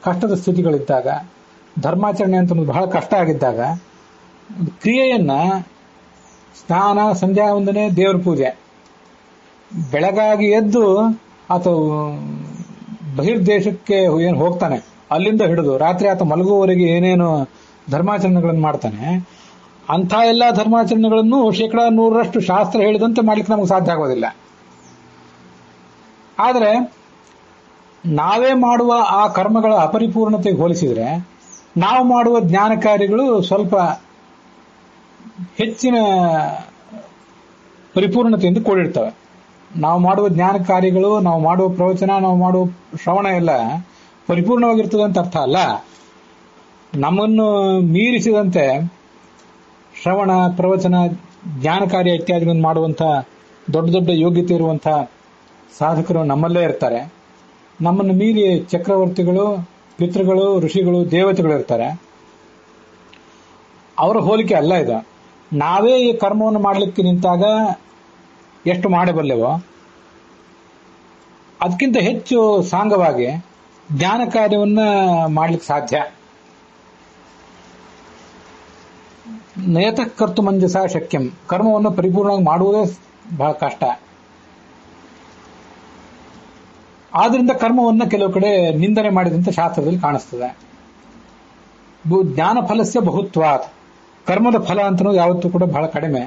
ಕಷ್ಟದ ಸ್ಥಿತಿಗಳಿದ್ದಾಗ, ಧರ್ಮಾಚರಣೆ ಅಂತ ಬಹಳ ಕಷ್ಟ ಆಗಿದ್ದಾಗ ಕ್ರಿಯೆಯನ್ನ ಸ್ನಾನ, ಸಂಧ್ಯಾ ವಂದನೆ, ದೇವರ ಪೂಜೆ, ಬೆಳಗಾಗಿ ಎದ್ದು ಆತ ಬಹಿರ್ದೇಶಕ್ಕೆ ಏನು ಹೋಗ್ತಾನೆ ಅಲ್ಲಿಂದ ಹಿಡಿದು ರಾತ್ರಿ ಆತ ಮಲಗುವವರೆಗೆ ಏನೇನು ಧರ್ಮಾಚರಣೆಗಳನ್ನು ಮಾಡ್ತಾನೆ, ಅಂಥ ಎಲ್ಲಾ ಧರ್ಮಾಚರಣೆಗಳನ್ನು 100% ಶಾಸ್ತ್ರ ಹೇಳಿದಂತೆ ಮಾಡ್ಲಿಕ್ಕೆ ನಮಗೆ ಸಾಧ್ಯ ಆಗೋದಿಲ್ಲ. ಆದರೆ ನಾವೇ ಮಾಡುವ ಆ ಕರ್ಮಗಳ ಅಪರಿಪೂರ್ಣತೆಗೆ ಹೋಲಿಸಿದ್ರೆ ನಾವು ಮಾಡುವ ಜ್ಞಾನ ಕಾರ್ಯಗಳು ಸ್ವಲ್ಪ ಹೆಚ್ಚಿನ ಪರಿಪೂರ್ಣತೆಯಿಂದ ಕೂಡಿರ್ತವೆ. ನಾವು ಮಾಡುವ ಜ್ಞಾನ ಕಾರ್ಯಗಳು, ನಾವು ಮಾಡುವ ಪ್ರವಚನ, ನಾವು ಮಾಡುವ ಶ್ರವಣ ಎಲ್ಲ ಪರಿಪೂರ್ಣವಾಗಿರ್ತದೆ ಅಂತ ಅರ್ಥ ಅಲ್ಲ. ನಮ್ಮನ್ನು ಮೀರಿಸಿದಂತೆ ಶ್ರವಣ, ಪ್ರವಚನ, ಜ್ಞಾನ ಕಾರ್ಯ ಇತ್ಯಾದಿಗಳನ್ನು ಮಾಡುವಂಥ ದೊಡ್ಡ ದೊಡ್ಡ ಯೋಗ್ಯತೆ ಇರುವಂಥ ಸಾಧಕರು ನಮ್ಮಲ್ಲೇ ಇರ್ತಾರೆ. ನಮ್ಮನ್ನು ಮೀರಿ ಚಕ್ರವರ್ತಿಗಳು, ಪಿತೃಗಳು, ಋಷಿಗಳು, ದೇವತೆಗಳು ಇರ್ತಾರೆ. ಅವರ ಹೋಲಿಕೆ ಅಲ್ಲ ಇದು. ನಾವೇ ಈ ಕರ್ಮವನ್ನು ಮಾಡಲಿಕ್ಕೆ ನಿಂತಾಗ ಎಷ್ಟು ಮಾಡಬಲ್ಲೆವೋ ಅದಕ್ಕಿಂತ ಹೆಚ್ಚು ಸಾಂಗವಾಗಿ ಜ್ಞಾನ ಕಾರ್ಯವನ್ನ ಮಾಡ್ಲಿಕ್ಕೆ ಸಾಧ್ಯ. ನಯತಃ ಕರ್ತು ಮಂಜಸ ಶಕ್ಯಂ. ಕರ್ಮವನ್ನು ಪರಿಪೂರ್ಣವಾಗಿ ಮಾಡುವುದೇ ಬಹಳ ಕಷ್ಟ. ಆದ್ರಿಂದ ಕರ್ಮವನ್ನು ಕೆಲವು ಕಡೆ ನಿಂದನೆ ಮಾಡಿದಂತೆ ಶಾಸ್ತ್ರದಲ್ಲಿ ಕಾಣಿಸ್ತದೆ. ಜ್ಞಾನ ಫಲಸ್ಯ ಬಹುತ್ವಾತ್. ಕರ್ಮದ ಫಲ ಅಂತನೂ ಯಾವತ್ತೂ ಕೂಡ ಬಹಳ ಕಡಿಮೆ,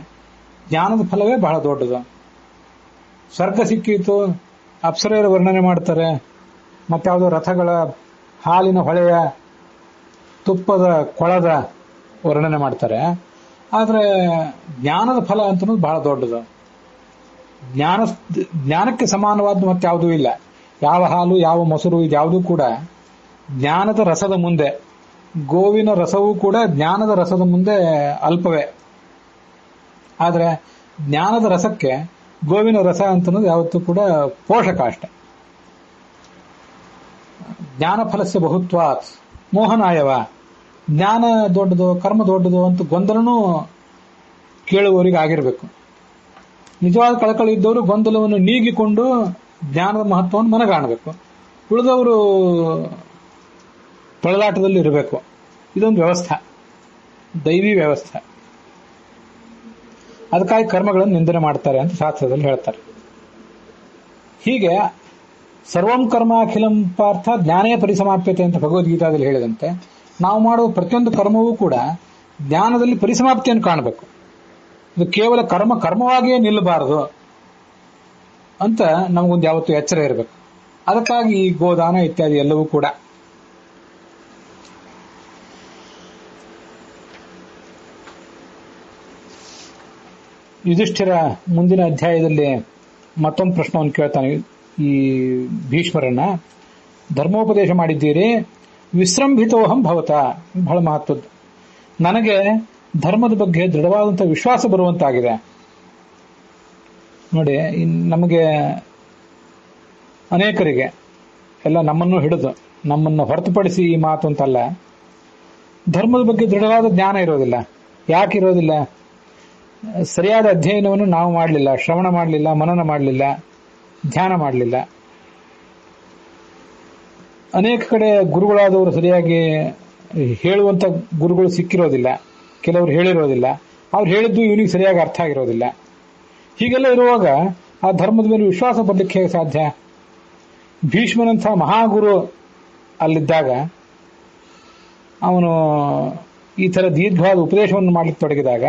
ಜ್ಞಾನದ ಫಲವೇ ಬಹಳ ದೊಡ್ಡದು. ಸ್ವರ್ಗ ಸಿಕ್ಕಿತು, ಅಪ್ಸರೆಯರ ವರ್ಣನೆ ಮಾಡ್ತಾರೆ, ಮತ್ತಾವುದೋ ರಥಗಳ, ಹಾಲಿನ ಹೊಳೆಯ, ತುಪ್ಪದ ಕೊಳದ ವರ್ಣನೆ ಮಾಡ್ತಾರೆ. ಆದರೆ ಜ್ಞಾನದ ಫಲ ಅಂತನೂ ಬಹಳ ದೊಡ್ಡದು. ಜ್ಞಾನಕ್ಕೆ ಸಮಾನವಾದ ಮತ್ತಾವುದೂ ಇಲ್ಲ. ಯಾವ ಹಾಲು, ಯಾವ ಮೊಸರು, ಇದ್ಯಾವುದೂ ಕೂಡ ಜ್ಞಾನದ ರಸದ ಮುಂದೆ, ಗೋವಿನ ರಸವೂ ಕೂಡ ಜ್ಞಾನದ ರಸದ ಮುಂದೆ ಅಲ್ಪವೇ. ಆದರೆ ಜ್ಞಾನದ ರಸಕ್ಕೆ ಗೋವಿನ ರಸ ಅಂತನ್ನೋದು ಯಾವತ್ತೂ ಕೂಡ ಪೋಷಕ ಅಷ್ಟೆ. ಜ್ಞಾನ ಫಲಸ್ಯ ಬಹುತ್ವಾತ್ ಮೋಹನಾಯವ. ಜ್ಞಾನ ದೊಡ್ಡದು, ಕರ್ಮ ದೊಡ್ಡದು ಅಂತ ಗೊಂದಲನೂ ಕೇಳುವವರಿಗೆ ಆಗಿರಬೇಕು. ನಿಜವಾದ ಕಳಕಳಿ ಇದ್ದವರು ಗೊಂದಲವನ್ನು ನೀಗಿಕೊಂಡು ಜ್ಞಾನದ ಮಹತ್ವವನ್ನು ಮನಗಾಣಬೇಕು. ಉಳಿದವರು ತೊಳಲಾಟದಲ್ಲಿ ಇರಬೇಕು. ಇದೊಂದು ವ್ಯವಸ್ಥೆ, ದೈವಿ ವ್ಯವಸ್ಥೆ. ಅದಕ್ಕಾಗಿ ಕರ್ಮಗಳನ್ನು ನಿಂದನೆ ಮಾಡ್ತಾರೆ ಅಂತ ಶಾಸ್ತ್ರದಲ್ಲಿ ಹೇಳ್ತಾರೆ. ಹೀಗೆ ಸರ್ವಂ ಕರ್ಮ ಅಖಿಲಂ ಪಾರ್ಥ ಜ್ಞಾನೇ ಪರಿಸಮಾಪ್ಯತೆ ಅಂತ ಭಗವದ್ಗೀತಾದಲ್ಲಿ ಹೇಳಿದಂತೆ ನಾವು ಮಾಡುವ ಪ್ರತಿಯೊಂದು ಕರ್ಮವೂ ಕೂಡ ಜ್ಞಾನದಲ್ಲಿ ಪರಿಸಮಾಪ್ತಿಯನ್ನು ಕಾಣಬೇಕು. ಇದು ಕೇವಲ ಕರ್ಮವಾಗಿಯೇ ನಿಲ್ಲಬಾರದು ಅಂತ ನಮಗೊಂದು ಯಾವತ್ತೂ ಎಚ್ಚರ ಇರಬೇಕು. ಅದಕ್ಕಾಗಿ ಈ ಗೋದಾನ ಇತ್ಯಾದಿ ಎಲ್ಲವೂ ಕೂಡ. ಯುಧಿಷ್ಠಿರ ಮುಂದಿನ ಅಧ್ಯಾಯದಲ್ಲಿ ಮತ್ತೊಂದು ಪ್ರಶ್ನವನ್ನು ಕೇಳ್ತಾನೆ ಈ ಭೀಷ್ಮರನ್ನ. ಧರ್ಮೋಪದೇಶ ಮಾಡಿದ್ದೀರಿ, ವಿಶ್ರಂಭಿತೋಹಂ ಭವತ. ಬಹಳ ಮಹತ್ವದ್ದು. ನನಗೆ ಧರ್ಮದ ಬಗ್ಗೆ ದೃಢವಾದಂತಹ ವಿಶ್ವಾಸ ಬರುವಂತಾಗಿದೆ. ನೋಡಿ, ನಮಗೆ ಅನೇಕರಿಗೆ ಎಲ್ಲ ನಮ್ಮನ್ನು ಹಿಡಿದು, ನಮ್ಮನ್ನು ಹೊರತುಪಡಿಸಿ ಈ ಮಾತು ಅಂತಲ್ಲ, ಧರ್ಮದ ಬಗ್ಗೆ ದೃಢವಾದ ಜ್ಞಾನ ಇರೋದಿಲ್ಲ. ಯಾಕೆ ಇರೋದಿಲ್ಲ? ಸರಿಯಾದ ಅಧ್ಯಯನವನ್ನು ನಾವು ಮಾಡಲಿಲ್ಲ, ಶ್ರವಣ ಮಾಡಲಿಲ್ಲ, ಮನನ ಮಾಡಲಿಲ್ಲ, ಧ್ಯಾನ ಮಾಡಲಿಲ್ಲ. ಅನೇಕ ಕಡೆ ಗುರುಗಳಾದವರು ಸರಿಯಾಗಿ ಹೇಳುವಂತ ಗುರುಗಳು ಸಿಕ್ಕಿರೋದಿಲ್ಲ, ಕೆಲವರು ಹೇಳಿರೋದಿಲ್ಲ, ಅವ್ರು ಹೇಳಿದ್ದು ಇವನಿಗೆ ಸರಿಯಾಗಿ ಅರ್ಥ ಆಗಿರೋದಿಲ್ಲ. ಹೀಗೆಲ್ಲ ಇರುವಾಗ ಆ ಧರ್ಮದ ಮೇಲೆ ವಿಶ್ವಾಸ ಬರಲಿಕ್ಕೆ ಹೇಗೆ ಸಾಧ್ಯ? ಭೀಷ್ಮನಂತಹ ಮಹಾಗುರು ಅಲ್ಲಿದ್ದಾಗ ಅವನು ಈ ತರ ದೀರ್ಘವಾದ ಉಪದೇಶವನ್ನು ಮಾಡಲಿಕ್ಕೆ ತೊಡಗಿದಾಗ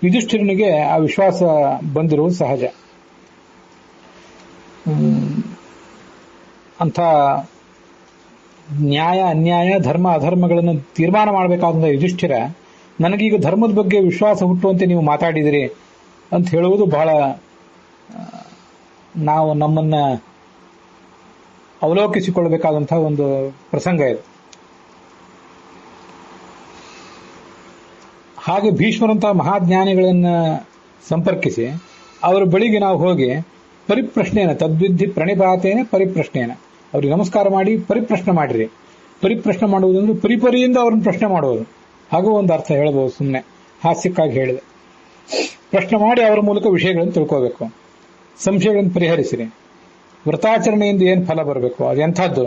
ಯುಧಿಷ್ಠಿರನಿಗೆ ಆ ವಿಶ್ವಾಸ ಬಂದಿರುವುದು ಸಹಜ. ಅಂಥ ನ್ಯಾಯ ಅನ್ಯಾಯ ಧರ್ಮ ಅಧರ್ಮಗಳನ್ನು ತೀರ್ಮಾನ ಮಾಡಬೇಕಾದ ಯುಧಿಷ್ಠಿರ ನನಗೀಗ ಧರ್ಮದ ಬಗ್ಗೆ ವಿಶ್ವಾಸ ಹುಟ್ಟುವಂತೆ ನೀವು ಮಾತಾಡಿದಿರಿ ಅಂತ ಹೇಳುವುದು ಬಹಳ ನಾವು ನಮ್ಮನ್ನ ಅವಲೋಕಿಸಿಕೊಳ್ಳಬೇಕಾದಂತಹ ಒಂದು ಪ್ರಸಂಗ ಇದು. ಹಾಗೆ ಭೀಷ್ಮರಂತಹ ಮಹಾಜ್ಞಾನಿಗಳನ್ನ ಸಂಪರ್ಕಿಸಿ ಅವರ ಬಳಿಗೆ ನಾವು ಹೋಗಿ ಪರಿಪ್ರಶ್ನೆಯನ್ನ ತದ್ವಿಧಿ ಪ್ರಣಿಪಾತೇನೆ ಪರಿಪ್ರಶ್ನೆಯನ್ನ ಅವ್ರಿಗೆ ನಮಸ್ಕಾರ ಮಾಡಿ ಪರಿಪ್ರಶ್ನೆ ಮಾಡಿರಿ. ಪರಿಪ್ರಶ್ನೆ ಮಾಡುವುದಂದ್ರೆ ಪರಿಪರಿಯಿಂದ ಅವ್ರನ್ನ ಪ್ರಶ್ನೆ ಮಾಡುವುದು, ಹಾಗೂ ಒಂದು ಅರ್ಥ ಹೇಳಬಹುದು. ಸುಮ್ಮನೆ ಹಾಸ್ಯಕ್ಕಾಗಿ ಹೇಳಿದೆ. ಪ್ರಶ್ನೆ ಮಾಡಿ ಅವರ ಮೂಲಕ ವಿಷಯಗಳನ್ನು ತಿಳ್ಕೋಬೇಕು, ಸಂಶಯಗಳನ್ನು ಪರಿಹರಿಸಿರಿ. ವ್ರತಾಚರಣೆಯಿಂದ ಏನು ಫಲ ಬರಬೇಕು, ಅದು ಎಂಥದ್ದು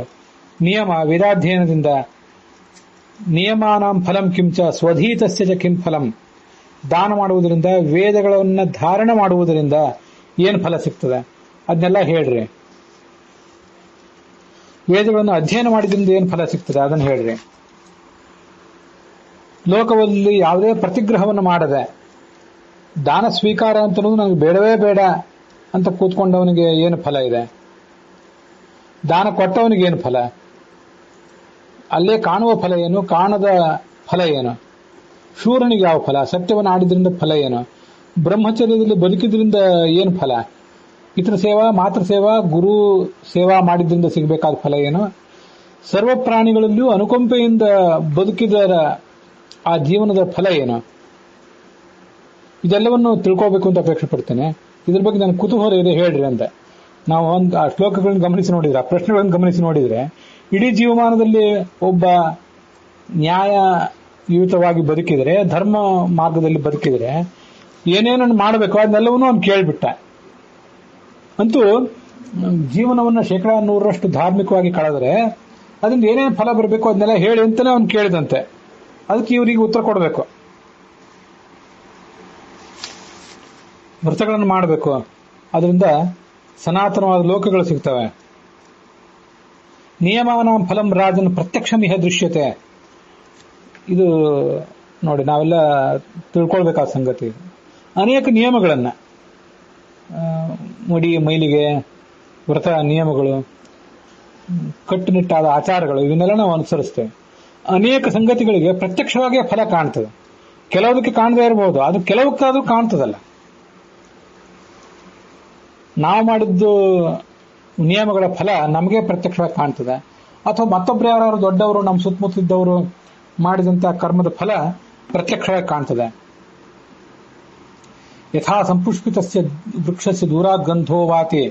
ನಿಯಮ, ವೇದಾಧ್ಯಯನದಿಂದ ನಿಯಮಾನಾಂ ಫಲಂ ಕಿಂಚ ಸ್ವಧೀತಸ್ಯ ಚ ಕಿಂ ಫಲಂ. ದಾನ ಮಾಡುವುದರಿಂದ, ವೇದಗಳನ್ನು ಧಾರಣ ಮಾಡುವುದರಿಂದ ಏನು ಫಲ ಸಿಗ್ತದೆ ಅದನ್ನೆಲ್ಲ ಹೇಳ್ರಿ. ವೇದಗಳನ್ನು ಅಧ್ಯಯನ ಮಾಡಿದ್ರಿಂದ ಏನು ಫಲ ಸಿಗ್ತದೆ ಅದನ್ನು ಹೇಳ್ರಿ. ಲೋಕದಲ್ಲಿ ಯಾವುದೇ ಪ್ರತಿಗ್ರಹವನ್ನು ಮಾಡದೆ ದಾನ ಸ್ವೀಕಾರ ಅಂತ ನನಗೆ ಬೇಡವೇ ಬೇಡ ಅಂತ ಕೂತ್ಕೊಂಡವನಿಗೆ ಏನು ಫಲ ಇದೆ, ದಾನ ಕೊಟ್ಟವನಿಗೆ ಏನು ಫಲ, ಅಲ್ಲೇ ಕಾಣುವ ಫಲ ಏನು, ಕಾಣದ ಫಲ ಏನು, ಶೂರನಿಗೆ ಯಾವ ಫಲ, ಸತ್ಯವನ್ನು ಆಡಿದ್ರಿಂದ ಫಲ ಏನು, ಬ್ರಹ್ಮಚರ್ಯದಲ್ಲಿ ಬದುಕಿದ್ರಿಂದ ಏನು ಫಲ, ಪಿತೃ ಸೇವಾ ಮಾತೃ ಸೇವಾ ಗುರು ಸೇವಾ ಮಾಡಿದ್ರಿಂದ ಸಿಗಬೇಕಾದ ಫಲ ಏನು, ಸರ್ವ ಪ್ರಾಣಿಗಳಲ್ಲಿಯೂ ಅನುಕಂಪೆಯಿಂದ ಬದುಕಿದರ ಆ ಜೀವನದ ಫಲ ಏನು, ಇದೆಲ್ಲವನ್ನು ತಿಳ್ಕೋಬೇಕು ಅಂತ ಅಪೇಕ್ಷೆ ಪಡ್ತೇನೆ. ಇದ್ರ ಬಗ್ಗೆ ನನಗೆ ಕುತೂಹಲ ಇದೆ, ಹೇಳ್ರಿ ಅಂತ. ನಾವು ಒಂದು ಆ ಶ್ಲೋಕಗಳನ್ನು ಗಮನಿಸಿ ನೋಡಿದ್ರೆ, ಆ ಪ್ರಶ್ನೆಗಳನ್ನು ಗಮನಿಸಿ ನೋಡಿದ್ರೆ, ಇಡೀ ಜೀವಮಾನದಲ್ಲಿ ಒಬ್ಬ ನ್ಯಾಯಯುತವಾಗಿ ಬದುಕಿದರೆ, ಧರ್ಮ ಮಾರ್ಗದಲ್ಲಿ ಬದುಕಿದರೆ ಏನೇನನ್ನು ಮಾಡಬೇಕು ಅದನ್ನೆಲ್ಲವನ್ನೂ ಅವ್ನು ಕೇಳ್ಬಿಟ್ಟ. ಅಂತೂ ಜೀವನವನ್ನು 100% ಧಾರ್ಮಿಕವಾಗಿ ಕಳೆದರೆ ಅದರಿಂದ ಏನೇನು ಫಲ ಬರಬೇಕು ಅದನ್ನೆಲ್ಲ ಹೇಳಿ ಅಂತಾನೆ ಅವ್ನು ಕೇಳಿದಂತೆ. ಅದಕ್ಕೆ ಇವರಿಗೆ ಉತ್ತರ ಕೊಡಬೇಕು. ವ್ರತಗಳನ್ನು ಮಾಡಬೇಕು, ಅದರಿಂದ ಸನಾತನವಾದ ಲೋಕಗಳು ಸಿಗ್ತವೆ. ನಿಯಮಾನಾಂ ಫಲಂ ರಾಜನ್ ಪ್ರತ್ಯಕ್ಷಮಿಹ ದೃಶ್ಯತೆ. ಇದು ನೋಡಿ, ನಾವೆಲ್ಲ ತಿಳ್ಕೊಳ್ಬೇಕಾದ ಸಂಗತಿ. ಅನೇಕ ನಿಯಮಗಳನ್ನ, ಮುಡಿ ಮೈಲಿಗೆ, ವ್ರತ ನಿಯಮಗಳು, ಕಟ್ಟುನಿಟ್ಟಾದ ಆಚಾರಗಳು, ಇವನ್ನೆಲ್ಲ ನಾವು ಅನುಸರಿಸ್ತೇವೆ. ಅನೇಕ ಸಂಗತಿಗಳಿಗೆ ಪ್ರತ್ಯಕ್ಷವಾಗಿ ಫಲ ಕಾಣ್ತದೆ. ಕೆಲವುದಕ್ಕೆ ಕಾಣದೇ ಇರಬಹುದು, ಅದು ಕೆಲವಕ್ಕಾದ್ರೂ ಕಾಣ್ತದಲ್ಲ. ನಾವು ಮಾಡಿದ್ದು ನಿಯಮಗಳ ಫಲ ನಮಗೆ ಪ್ರತ್ಯಕ್ಷವಾಗಿ ಕಾಣ್ತದೆ, ಅಥವಾ ಮತ್ತೊಬ್ರು ಯಾರು ದೊಡ್ಡವರು ನಮ್ಮ ಸುತ್ತಮುತ್ತಿದ್ದವರು ಮಾಡಿದಂತ ಕರ್ಮದ ಫಲ ಪ್ರತ್ಯಕ್ಷವಾಗಿ ಕಾಣ್ತದೆ. ಯಥಾ ಸಂಪುಷ್ಪಿತಸ್ಯ ವೃಕ್ಷಸ್ಯ ದೂರಾತ್ ಗಂಧೋ ವಾತಿ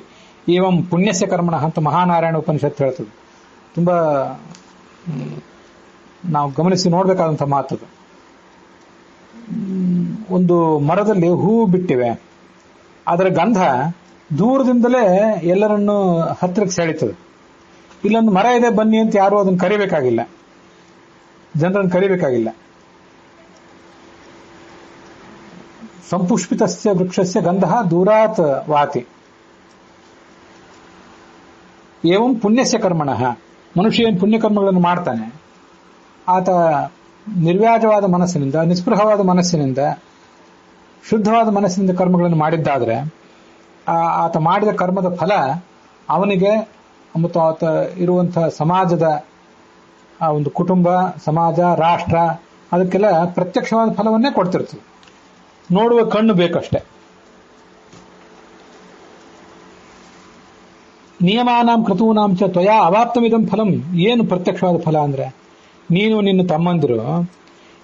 ಏವಂ ಪುಣ್ಯಸ್ಯ ಕರ್ಮಣ ಅಂತ ಮಹಾನಾರಾಯಣ ಉಪನಿಷತ್ತು ಹೇಳ್ತದೆ. ತುಂಬಾ ನಾವು ಗಮನಿಸಿ ನೋಡ್ಬೇಕಾದಂಥ ಮಾತದು. ಒಂದು ಮರದಲ್ಲಿ ಹೂವು ಬಿಟ್ಟಿವೆ, ಅದರ ಗಂಧ ದೂರದಿಂದಲೇ ಎಲ್ಲರನ್ನು ಹತ್ತಿರಕ್ಕೆ ಸೆಳೀತದೆ. ಇಲ್ಲೊಂದು ಮರ ಇದೆ ಬನ್ನಿ ಅಂತ ಯಾರು ಅದನ್ನು ಕರಿಬೇಕಾಗಿಲ್ಲ, ಜನರನ್ನು ಕರಿಬೇಕಾಗಿಲ್ಲ. ಸಂಪುಷ್ಪಿತಸ್ಯ ವೃಕ್ಷಸ್ಯ ಗಂಧ ದೂರಾತ್ ವಾತಿ ಏವಂ ಪುಣ್ಯಸ್ಯ ಕರ್ಮಣಃ. ಮನುಷ್ಯ ಏನು ಪುಣ್ಯಕರ್ಮಗಳನ್ನು ಮಾಡ್ತಾನೆ, ಆತ ನಿರ್ವ್ಯಾಜವಾದ ಮನಸ್ಸಿನಿಂದ, ನಿಸ್ಪೃಹವಾದ ಮನಸ್ಸಿನಿಂದ, ಶುದ್ಧವಾದ ಮನಸ್ಸಿನಿಂದ ಕರ್ಮಗಳನ್ನು ಮಾಡಿದ್ದಾದ್ರೆ ಆತ ಮಾಡಿದ ಕರ್ಮದ ಫಲ ಅವನಿಗೆ ಮತ್ತು ಆತ ಇರುವಂತಹ ಸಮಾಜದ ಆ ಒಂದು ಕುಟುಂಬ, ಸಮಾಜ, ರಾಷ್ಟ್ರ, ಅದಕ್ಕೆಲ್ಲ ಪ್ರತ್ಯಕ್ಷವಾದ ಫಲವನ್ನೇ ಕೊಡ್ತಿರ್ತದೆ. ನೋಡುವ ಕಣ್ಣು ಬೇಕಷ್ಟೆ. ನಿಯಮಾನಾಂ ಕ್ರತೂನಾಂ ಚ ತ್ವಯಾ ಅವಾಪ್ತಮಿದಂ ಫಲಂ. ಏನು ಪ್ರತ್ಯಕ್ಷವಾದ ಫಲ ಅಂದ್ರೆ, ನೀನು ನಿನ್ನ ತಮ್ಮಂದಿರು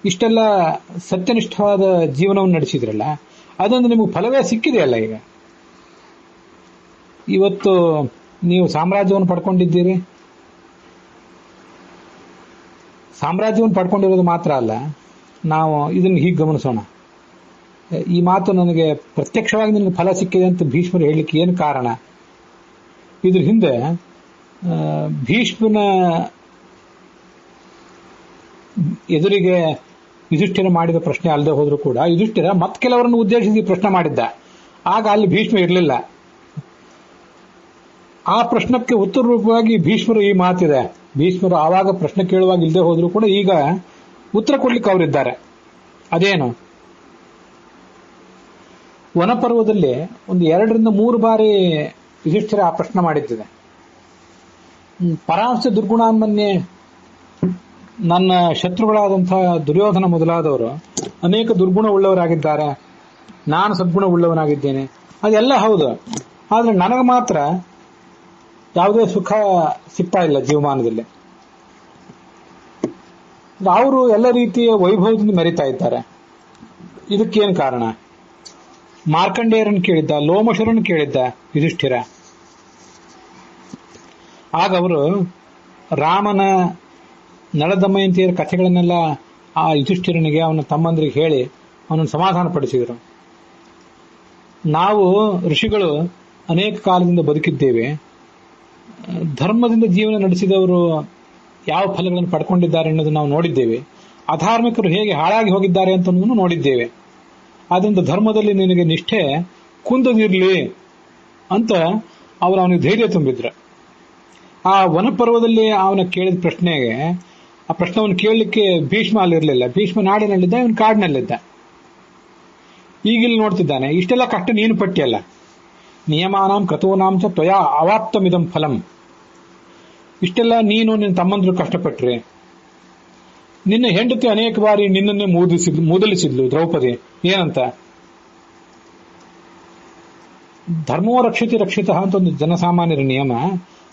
ಇಷ್ಟೆಲ್ಲ ಸತ್ಯನಿಷ್ಠವಾದ ಜೀವನವನ್ನು ನಡೆಸಿದ್ರಲ್ಲ, ಅದೊಂದು ನಿಮಗೆ ಫಲವೇ ಸಿಕ್ಕಿದೆಯಲ್ಲ. ಈಗ ಇವತ್ತು ನೀವು ಸಾಮ್ರಾಜ್ಯವನ್ನು ಪಡ್ಕೊಂಡಿದ್ದೀರಿ. ಸಾಮ್ರಾಜ್ಯವನ್ನು ಪಡ್ಕೊಂಡಿರೋದು ಮಾತ್ರ ಅಲ್ಲ, ನಾವು ಇದನ್ನು ಹೀಗೆ ಗಮನಿಸೋಣ. ಈ ಮಾತು ನನಗೆ ಪ್ರತ್ಯಕ್ಷವಾಗಿ ನಿನಗೆ ಫಲ ಸಿಕ್ಕಿದೆ ಅಂತ ಭೀಷ್ಮರು ಹೇಳಲಿಕ್ಕೆ ಏನು ಕಾರಣ? ಇದ್ರ ಹಿಂದೆ ಭೀಷ್ಮನ ಎದುರಿಗೆ ಯುಧಿಷ್ಠಿರ ಮಾಡಿದ ಪ್ರಶ್ನೆ ಅಲ್ಲದೆ ಹೋದ್ರೂ ಕೂಡ ಯುಧಿಷ್ಠಿರ ಮತ್ ಕೆಲವರನ್ನು ಉದ್ದೇಶಿಸಿ ಪ್ರಶ್ನೆ ಮಾಡಿದ್ದ. ಆಗ ಅಲ್ಲಿ ಭೀಷ್ಮ ಇರಲಿಲ್ಲ. ಆ ಪ್ರಶ್ನಕ್ಕೆ ಉತ್ತರ ರೂಪವಾಗಿ ಭೀಷ್ಮರು ಈ ಮಾತಿದೆ. ಭೀಷ್ಮರು ಆವಾಗ ಪ್ರಶ್ನೆ ಕೇಳುವಾಗ ಇಲ್ಲದೆ ಹೋದ್ರೂ ಕೂಡ ಈಗ ಉತ್ತರ ಕೊಡ್ಲಿಕ್ಕೆ ಅವರಿದ್ದಾರೆ. ಅದೇನು? ವನಪರ್ವದಲ್ಲಿ ಒಂದು 2-3 ಬಾರಿ ಯುಧಿಷ್ಠಿರ ಆ ಪ್ರಶ್ನೆ ಮಾಡಿದ್ದಿದೆ. ಪರಾಂಶ ದುರ್ಗುಣಾನ್ಮನ್ಯೆ, ನನ್ನ ಶತ್ರುಗಳಾದಂತಹ ದುರ್ಯೋಧನ ಮೊದಲಾದವರು ಅನೇಕ ದುರ್ಗುಣ ಉಳ್ಳವರಾಗಿದ್ದಾರೆ, ನಾನು ಸದ್ಗುಣ ಉಳ್ಳವನಾಗಿದ್ದೇನೆ, ಅದೆಲ್ಲ ಹೌದು. ಆದ್ರೆ ನನಗೆ ಮಾತ್ರ ಯಾವುದೇ ಸುಖ ಸಿಗ್ತಾ ಇಲ್ಲ ಜೀವಮಾನದಲ್ಲಿ. ಅವರು ಎಲ್ಲ ರೀತಿಯ ವೈಭವದಿಂದ ಮೆರಿತಾ ಇದ್ದಾರೆ. ಇದಕ್ಕೇನು ಕಾರಣ? ಮಾರ್ಕಂಡೇಯರನ್ನು ಕೇಳಿದ್ದ, ಲೋಮಶರನ್ನು ಕೇಳಿದ್ದ ಯುಧಿಷ್ಠಿರ. ಆಗ ಅವರು ರಾಮನ ನಳದಮಯಂತಿಯರ ಕಥೆಗಳನ್ನೆಲ್ಲ ಆ ಯುಧಿಷ್ಠಿರನಿಗೆ ಅವನ ತಮ್ಮಂದರಿಗೆ ಹೇಳಿ ಅವನನ್ನು ಸಮಾಧಾನ ಪಡಿಸಿದರು. ನಾವು ಋಷಿಗಳು ಅನೇಕ ಕಾಲದಿಂದ ಬದುಕಿದ್ದೇವೆ. ಧರ್ಮದಿಂದ ಜೀವನ ನಡೆಸಿದವರು ಯಾವ ಫಲಗಳನ್ನು ಪಡ್ಕೊಂಡಿದ್ದಾರೆ ಅನ್ನೋದನ್ನು ನಾವು ನೋಡಿದ್ದೇವೆ. ಅಧಾರ್ಮಿಕರು ಹೇಗೆ ಹಾಳಾಗಿ ಹೋಗಿದ್ದಾರೆ ಅಂತ ನೋಡಿದ್ದೇವೆ. ಆದ್ದರಿಂದ ಧರ್ಮದಲ್ಲಿ ನಿನಗೆ ನಿಷ್ಠೆ ಕುಂದದಿರಲಿ ಅಂತ ಅವರು ಅವನಿಗೆ ಧೈರ್ಯ ತುಂಬಿದ್ರು. ಆ ವನಪರ್ವದಲ್ಲಿ ಅವನ ಕೇಳಿದ ಪ್ರಶ್ನೆಗೆ, ಆ ಪ್ರಶ್ನವನ್ನು ಕೇಳಲಿಕ್ಕೆ ಭೀಷ್ಮ ಅಲ್ಲಿರಲಿಲ್ಲ. ಭೀಷ್ಮ ನಾಡಿನಲ್ಲಿದ್ದ, ಇವನು ಕಾಡಿನಲ್ಲಿದ್ದ. ಈಗಿಲ್ಲಿ ನೋಡ್ತಿದ್ದಾನೆ, ಇಷ್ಟೆಲ್ಲ ಕಷ್ಟ ನೀನು ಪಟ್ಟಿಯಲ್ಲ. ನಿಯಮಾನಾಂ ಕತೂನಾಂಚ ತ್ವಯಾ ಅವಾಪ್ತಮಿದಂ ಫಲಂ. ಇಷ್ಟೆಲ್ಲ ನೀನು ನಿನ್ನ ತಮ್ಮಂದ್ರು ಕಷ್ಟಪಟ್ರಿ. ನಿನ್ನ ಹೆಂಡತಿ ಅನೇಕ ಬಾರಿ ನಿನ್ನನ್ನೇ ಮೂದಲಿಸಿದ್ಲು ದ್ರೌಪದಿ. ಏನಂತ? ಧರ್ಮೋ ರಕ್ಷಿತಿ ರಕ್ಷಿತ ಅಂತ ಒಂದು ಜನಸಾಮಾನ್ಯರ ನಿಯಮ.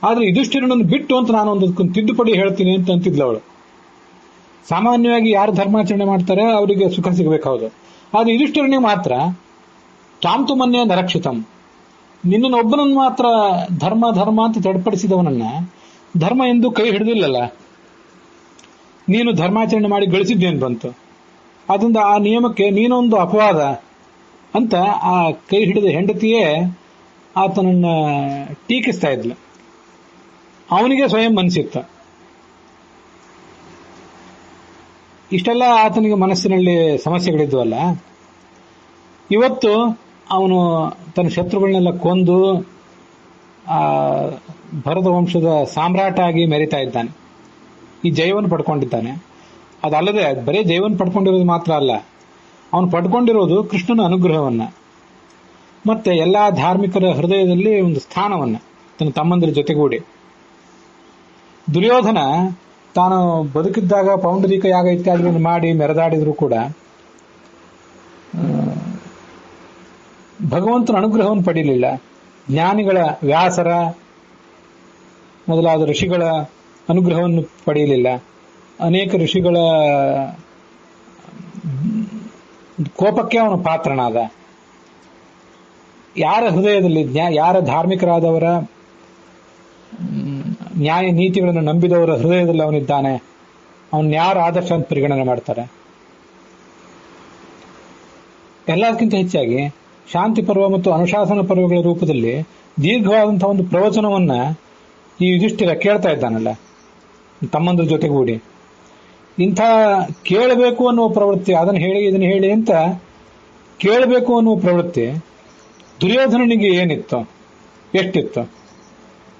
ಆದ್ರೆ ಯುಧಿಷ್ಠಿರನನ್ನು ಬಿಟ್ಟು ಅಂತ ನಾನು ಒಂದು ತಿದ್ದುಪಡಿ ಹೇಳ್ತೀನಿ ಅಂತ ಅಂತಿದ್ಲು ಅವಳು. ಸಾಮಾನ್ಯವಾಗಿ ಯಾರು ಧರ್ಮಾಚರಣೆ ಮಾಡ್ತಾರೆ ಅವರಿಗೆ ಸುಖ ಸಿಗಬೇಕಾದ್ರು. ಆದ್ರೆ ಯುಧಿಷ್ಠಿರನಿಗೆ ಮಾತ್ರ ಚಾಂತು ಮನ್ಯ ನರಕ್ಷಿತಂ, ನಿನ್ನನ್ನು ಒಬ್ಬನನ್ನು ಮಾತ್ರ ಧರ್ಮ ಧರ್ಮ ಅಂತ ತಡ್ಪಡಿಸಿದವನನ್ನ ಧರ್ಮ ಎಂದು ಕೈ ಹಿಡಿದಿಲ್ಲಲ್ಲ. ನೀನು ಧರ್ಮಾಚರಣೆ ಮಾಡಿ ಗಳಿಸಿದ್ದೇನು ಬಂತು? ಅದರಿಂದ ಆ ನಿಯಮಕ್ಕೆ ನೀನೊಂದು ಅಪವಾದ ಅಂತ ಆ ಕೈ ಹಿಡಿದ ಹೆಂಡತಿಯೇ ಆತನನ್ನ ಟೀಕಿಸ್ತಾ ಇದ್ಲು. ಅವನಿಗೆ ಸ್ವಯಂ ಮನಸ್ಸಿತ್ತು. ಇಷ್ಟೆಲ್ಲ ಆತನಿಗೆ ಮನಸ್ಸಿನಲ್ಲಿ ಸಮಸ್ಯೆಗಳಿದ್ವಲ್ಲ. ಇವತ್ತು ಅವನು ತನ್ನ ಶತ್ರುಗಳನ್ನೆಲ್ಲ ಕೊಂದು ಭರತ ವಂಶದ ಸಾಮ್ರಾಟ ಆಗಿ ಮೆರಿತಾ ಇದ್ದಾನೆ. ಈ ಜಯವನ್ನು ಪಡ್ಕೊಂಡಿದ್ದಾನೆ. ಅದಲ್ಲದೆ ಬರೀ ಜಯವನ್ನು ಪಡ್ಕೊಂಡಿರೋದು ಮಾತ್ರ ಅಲ್ಲ, ಅವನು ಪಡ್ಕೊಂಡಿರೋದು ಕೃಷ್ಣನ ಅನುಗ್ರಹವನ್ನ, ಮತ್ತೆ ಎಲ್ಲಾ ಧಾರ್ಮಿಕರ ಹೃದಯದಲ್ಲಿ ಒಂದು ಸ್ಥಾನವನ್ನ ತನ್ನ ತಮ್ಮಂದಿರ ಜೊತೆಗೂಡಿ. ದುರ್ಯೋಧನ ತಾನು ಬದುಕಿದ್ದಾಗ ಪೌಂಡರೀಕ ಯಾಗ ಇತ್ಯಾದಿಗಳನ್ನು ಮಾಡಿ ಮೆರೆದಾಡಿದ್ರು ಕೂಡ ಭಗವಂತನ ಅನುಗ್ರಹವನ್ನು ಪಡೀಲಿಲ್ಲ. ಜ್ಞಾನಿಗಳ, ವ್ಯಾಸರ ಮೊದಲಾದ ಋಷಿಗಳ ಅನುಗ್ರಹವನ್ನು ಪಡೆಯಲಿಲ್ಲ. ಅನೇಕ ಋಷಿಗಳ ಕೋಪಕ್ಕೆ ಅವನು ಪಾತ್ರನಾದ. ಯಾರ ಹೃದಯದಲ್ಲಿ, ಯಾರ ಧಾರ್ಮಿಕರಾದವರ ನ್ಯಾಯ ನೀತಿಗಳನ್ನು ನಂಬಿದವರ ಹೃದಯದಲ್ಲಿ ಅವನಿದ್ದಾನೆ, ಅವನ್ ಯಾರು ಆದರ್ಶ ಅಂತ ಪರಿಗಣನೆ ಮಾಡ್ತಾರೆ. ಎಲ್ಲದಕ್ಕಿಂತ ಹೆಚ್ಚಾಗಿ ಶಾಂತಿ ಪರ್ವ ಮತ್ತು ಅನುಶಾಸನ ಪರ್ವಗಳ ರೂಪದಲ್ಲಿ ದೀರ್ಘವಾದಂತಹ ಒಂದು ಪ್ರವಚನವನ್ನ ಈ ಯುಧಿಷ್ಠಿರ ಕೇಳ್ತಾ ಇದ್ದಾನಲ್ಲ ತಮ್ಮಂದ್ರ ಜೊತೆಗೂಡಿ. ಇಂಥ ಕೇಳಬೇಕು ಅನ್ನುವ ಪ್ರವೃತ್ತಿ, ಅದನ್ನು ಹೇಳಿ ಇದನ್ನು ಹೇಳಿ ಅಂತ ಕೇಳಬೇಕು ಅನ್ನುವ ಪ್ರವೃತ್ತಿ ದುರ್ಯೋಧನನಿಗೆ ಏನಿತ್ತು, ಎಷ್ಟಿತ್ತು?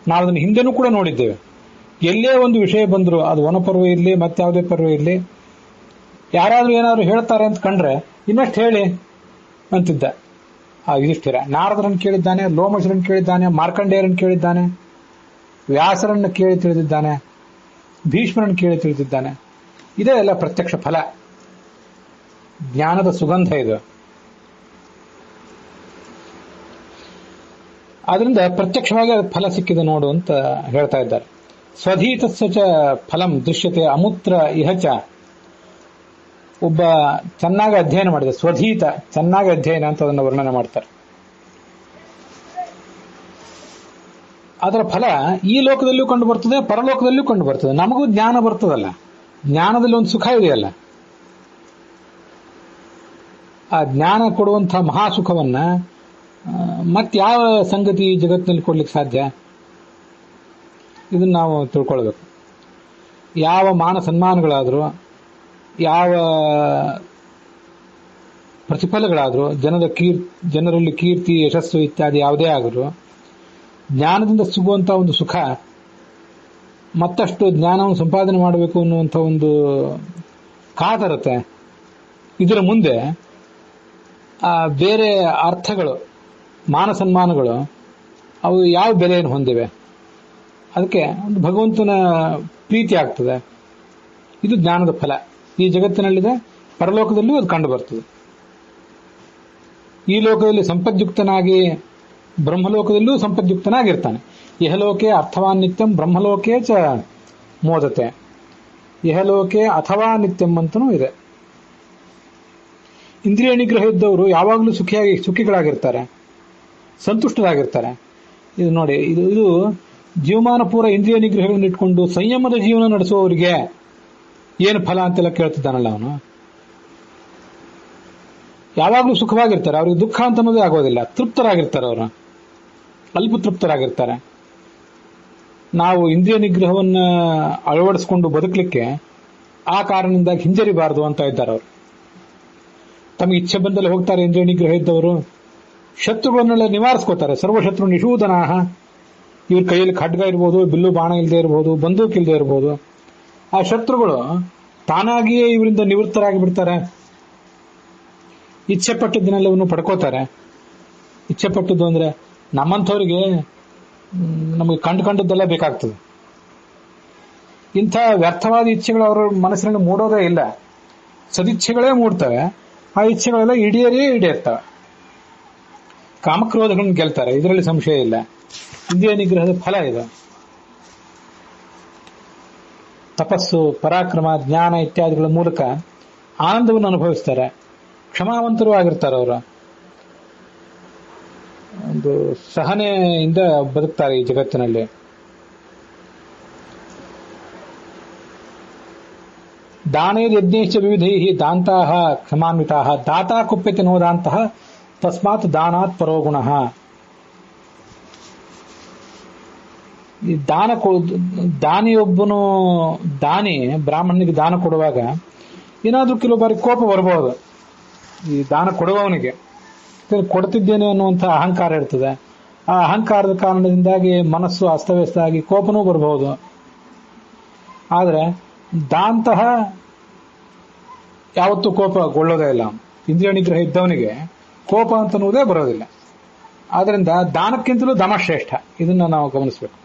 ನಾವು ಅದನ್ನು ಹಿಂದೆನೂ ಕೂಡ ನೋಡಿದ್ದೇವೆ. ಎಲ್ಲೇ ಒಂದು ವಿಷಯ ಬಂದ್ರು, ಅದು ವನಪರ್ವ ಇರಲಿ ಮತ್ತಾವುದೇ ಪರ್ವ ಇರಲಿ, ಯಾರಾದ್ರೂ ಏನಾದ್ರು ಹೇಳ್ತಾರೆ ಅಂತ ಕಂಡ್ರೆ ಇನ್ನಷ್ಟು ಹೇಳಿ ಅಂತಿದ್ದ ಆ ಯುಧಿಷ್ಠಿರ. ನಾರದರನ್ನು ಕೇಳಿದ್ದಾನೆ, ಲೋಮಶರನ್ನು ಕೇಳಿದ್ದಾನೆ, ಮಾರ್ಕಂಡೇಯರನ್ನು ಕೇಳಿದ್ದಾನೆ, ವ್ಯಾಸರನ್ನು ಕೇಳಿ ತಿಳಿದಿದ್ದಾನೆ, ಭೀಷ್ಮರನ್ನು ಕೇಳಿ ತಿಳಿದಿದ್ದಾನೆ. ಇದೇ ಎಲ್ಲ ಪ್ರತ್ಯಕ್ಷ ಫಲ, ಜ್ಞಾನದ ಸುಗಂಧ ಇದು. ಆದ್ರಿಂದ ಪ್ರತ್ಯಕ್ಷವಾಗಿ ಫಲ ಸಿಕ್ಕಿದೆ ನೋಡು ಅಂತ ಹೇಳ್ತಾ ಇದ್ದಾರೆ. ಸ್ವಧೀತಸ್ಯ ಚ ಫಲಂ ದೃಶ್ಯತೆ ಅಮೂತ್ರ ಇಹಚ. ಒಬ್ಬ ಚೆನ್ನಾಗಿ ಅಧ್ಯಯನ ಮಾಡಿದ, ಸ್ವಧೀತ ಚೆನ್ನಾಗಿ ಅಧ್ಯಯನ ಅಂತ ಅದನ್ನು ವರ್ಣನೆ ಮಾಡ್ತಾರೆ. ಅದರ ಫಲ ಈ ಲೋಕದಲ್ಲಿಯೂ ಕಂಡು ಬರ್ತದೆ, ಪರಲೋಕದಲ್ಲಿಯೂ ಕಂಡು ಬರ್ತದೆ. ನಮಗೂ ಜ್ಞಾನ ಬರ್ತದಲ್ಲ, ಜ್ಞಾನದಲ್ಲಿ ಒಂದು ಸುಖ ಇದೆಯಲ್ಲ. ಆ ಜ್ಞಾನ ಕೊಡುವಂತಹ ಮಹಾಸುಖವನ್ನ ಮತ್ಯಾವ ಸಂಗತಿ ಜಗತ್ತಿನಲ್ಲಿ ಕೊಡ್ಲಿಕ್ಕೆ ಸಾಧ್ಯ? ಇದನ್ನು ನಾವು ತಿಳ್ಕೊಳ್ಬೇಕು. ಯಾವ ಮಾನ ಸನ್ಮಾನಗಳಾದರೂ, ಯಾವ ಪ್ರತಿಫಲಗಳಾದರೂ, ಜನರಲ್ಲಿ ಕೀರ್ತಿ, ಯಶಸ್ಸು ಇತ್ಯಾದಿ ಯಾವುದೇ ಆದರೂ, ಜ್ಞಾನದಿಂದ ಸಿಗುವಂಥ ಒಂದು ಸುಖ, ಮತ್ತಷ್ಟು ಜ್ಞಾನವನ್ನು ಸಂಪಾದನೆ ಮಾಡಬೇಕು ಅನ್ನುವಂಥ ಒಂದು ಕಾತರತೆ, ಇದರ ಮುಂದೆ ಬೇರೆ ಅರ್ಥಗಳು, ಮಾನ ಸನ್ಮಾನಗಳು ಅವು ಯಾವ ಬೆಲೆಯನ್ನು ಹೊಂದಿವೆ? ಅದಕ್ಕೆ ಒಂದು ಭಗವಂತನ ಪ್ರೀತಿ ಆಗ್ತದೆ. ಇದು ಜ್ಞಾನದ ಫಲ. ಈ ಜಗತ್ತಿನಲ್ಲಿದೆ, ಪರಲೋಕದಲ್ಲೂ ಅದು ಕಂಡು ಬರ್ತದೆ. ಈ ಲೋಕದಲ್ಲಿ ಸಂಪದ್ಯುಕ್ತನಾಗಿ ಬ್ರಹ್ಮಲೋಕದಲ್ಲೂ ಸಂಪದ್ಯುಕ್ತನಾಗಿರ್ತಾನೆ. ಇಹಲೋಕೆ ಅರ್ಥವಾನ್ ನಿತ್ಯಂ ಬ್ರಹ್ಮಲೋಕೆ ಚ ಮೋದತೆ, ಇಹಲೋಕೆ ಅಥವಾ ನಿತ್ಯಂ ಅಂತನೂ ಇದೆ. ಇಂದ್ರಿಯ ನಿಗ್ರಹ ಇದ್ದವರು ಯಾವಾಗಲೂ ಸುಖಿಗಳಾಗಿರ್ತಾರೆ, ಸಂತುಷ್ಟರಾಗಿರ್ತಾರೆ. ಇದು ನೋಡಿ, ಇದು ಜೀವಮಾನ ಪೂರ ಇಂದ್ರಿಯ ನಿಗ್ರಹಗಳನ್ನು ಇಟ್ಕೊಂಡು ಸಂಯಮದ ಜೀವನ ನಡೆಸುವವರಿಗೆ ಏನು ಫಲ ಅಂತೆಲ್ಲ ಕೇಳ್ತಿದ್ದಾನಲ್ಲ ಅವನು. ಯಾವಾಗಲೂ ಸುಖವಾಗಿರ್ತಾರೆ, ಅವ್ರಿಗೆ ದುಃಖ ಅಂತ ಅನ್ನೋದೇ ಆಗೋದಿಲ್ಲ. ತೃಪ್ತರಾಗಿರ್ತಾರೆ, ಅವರು ಅಲ್ಪ ತೃಪ್ತರಾಗಿರ್ತಾರೆ. ನಾವು ಇಂದ್ರಿಯ ನಿಗ್ರಹವನ್ನ ಅಳವಡಿಸಿಕೊಂಡು ಬದುಕಲಿಕ್ಕೆ ಆ ಕಾರಣದಿಂದಾಗಿ ಹಿಂಜರಿಬಾರದು ಅಂತ ಇದ್ದಾರೆ ಅವರು. ತಮಗೆ ಇಚ್ಛೆ ಬಂದಲ್ಲಿ ಹೋಗ್ತಾರೆ ಇಂದ್ರಿಯ ನಿಗ್ರಹ ಇದ್ದವರು. ಶತ್ರುಗಳನ್ನೆಲ್ಲ ನಿವಾರಿಸ್ಕೋತಾರೆ. ಸರ್ವಶತ್ರು ನಿಷೂದನಾಹ. ಇವ್ರ ಕೈಯಲ್ಲಿ ಖಡ್ಗ ಇರ್ಬೋದು, ಬಿಲ್ಲು ಬಾಣ ಇಲ್ಲದೆ ಇರ್ಬೋದು, ಬಂದೂಕ್ ಇಲ್ಲದೆ ಇರ್ಬೋದು. ಆ ಶತ್ರುಗಳು ತಾನಾಗಿಯೇ ಇವರಿಂದ ನಿವೃತ್ತರಾಗಿ ಬಿಡ್ತಾರೆ. ಇಚ್ಛೆ ಪಟ್ಟಿದ್ದನ್ನೆಲ್ಲವನ್ನು ಪಡ್ಕೋತಾರೆ. ಇಚ್ಛೆ ಪಟ್ಟದ್ದು ಅಂದ್ರೆ ನಮ್ಮಂಥವ್ರಿಗೆ ನಮಗೆ ಕಂಡದ್ದೆಲ್ಲ ಬೇಕಾಗ್ತದೆ. ಇಂಥ ವ್ಯರ್ಥವಾದ ಇಚ್ಛೆಗಳು ಅವರ ಮನಸ್ಸಿನಲ್ಲಿ ಮೂಡೋದೇ ಇಲ್ಲ. ಸದಿಚ್ಛೆಗಳೇ ಮೂಡ್ತವೆ. ಆ ಇಚ್ಛೆಗಳೆಲ್ಲ ಈಡೇರ್ತವೆ. ಕಾಮಕ್ರೋಧಗಳನ್ನು ಗೆಲ್ತಾರೆ, ಇದರಲ್ಲಿ ಸಂಶಯ ಇಲ್ಲ. ಇಂದ್ರಿಯ ನಿಗ್ರಹದ ಫಲ ಇದು. ತಪಸ್ಸು, ಪರಾಕ್ರಮ, ಜ್ಞಾನ ಇತ್ಯಾದಿಗಳ ಮೂಲಕ ಆನಂದವನ್ನು ಅನುಭವಿಸ್ತಾರೆ. ಕ್ಷಮಾವಂತರು ಆಗಿರ್ತಾರೆ. ಅವರು ಒಂದು ಸಹನೆಯಿಂದ ಬದುಕ್ತಾರೆ ಈ ಜಗತ್ತಿನಲ್ಲಿ. ದಾನೇದ್ ಯಜ್ಞೇಶ್ಚ ವಿವಿಧೈ ದಾಂತಾಹ ಕ್ಷಮಾನ್ವಿತಾಹ ದಾತಾ ಕುಪ್ಯತೆ ನೋದಾಂತಹ ತಸ್ಮಾತ್ ದಾನಾತ್ ಪರೋಗುಣಃ. ಈ ದಾನಿಯೊಬ್ಬನು ಬ್ರಾಹ್ಮಣನಿಗೆ ದಾನ ಕೊಡುವಾಗ ಏನಾದ್ರೂ ಕೆಲವು ಬಾರಿ ಕೋಪ ಬರಬಹುದು. ಈ ದಾನ ಕೊಡುವವನಿಗೆ ಕೊಡ್ತಿದ್ದೇನೆ ಅನ್ನುವಂಥ ಅಹಂಕಾರ ಇರ್ತದೆ. ಆ ಅಹಂಕಾರದ ಕಾರಣದಿಂದಾಗಿ ಮನಸ್ಸು ಅಸ್ತವ್ಯಸ್ತ ಆಗಿ ಕೋಪನೂ ಬರಬಹುದು. ಆದರೆ ದಾಂತಹ ಯಾವತ್ತೂ ಕೋಪಗೊಳ್ಳೋದೇ ಇಲ್ಲ. ಇಂದ್ರಿಯ ನಿಗ್ರಹ ಇದ್ದವನಿಗೆ ಕೋಪ ಅಂತನ್ನುವುದೇ ಬರೋದಿಲ್ಲ. ಆದ್ದರಿಂದ ದಾನಕ್ಕಿಂತಲೂ ದಮ ಶ್ರೇಷ್ಠ. ಇದನ್ನ ನಾವು ಗಮನಿಸಬೇಕು.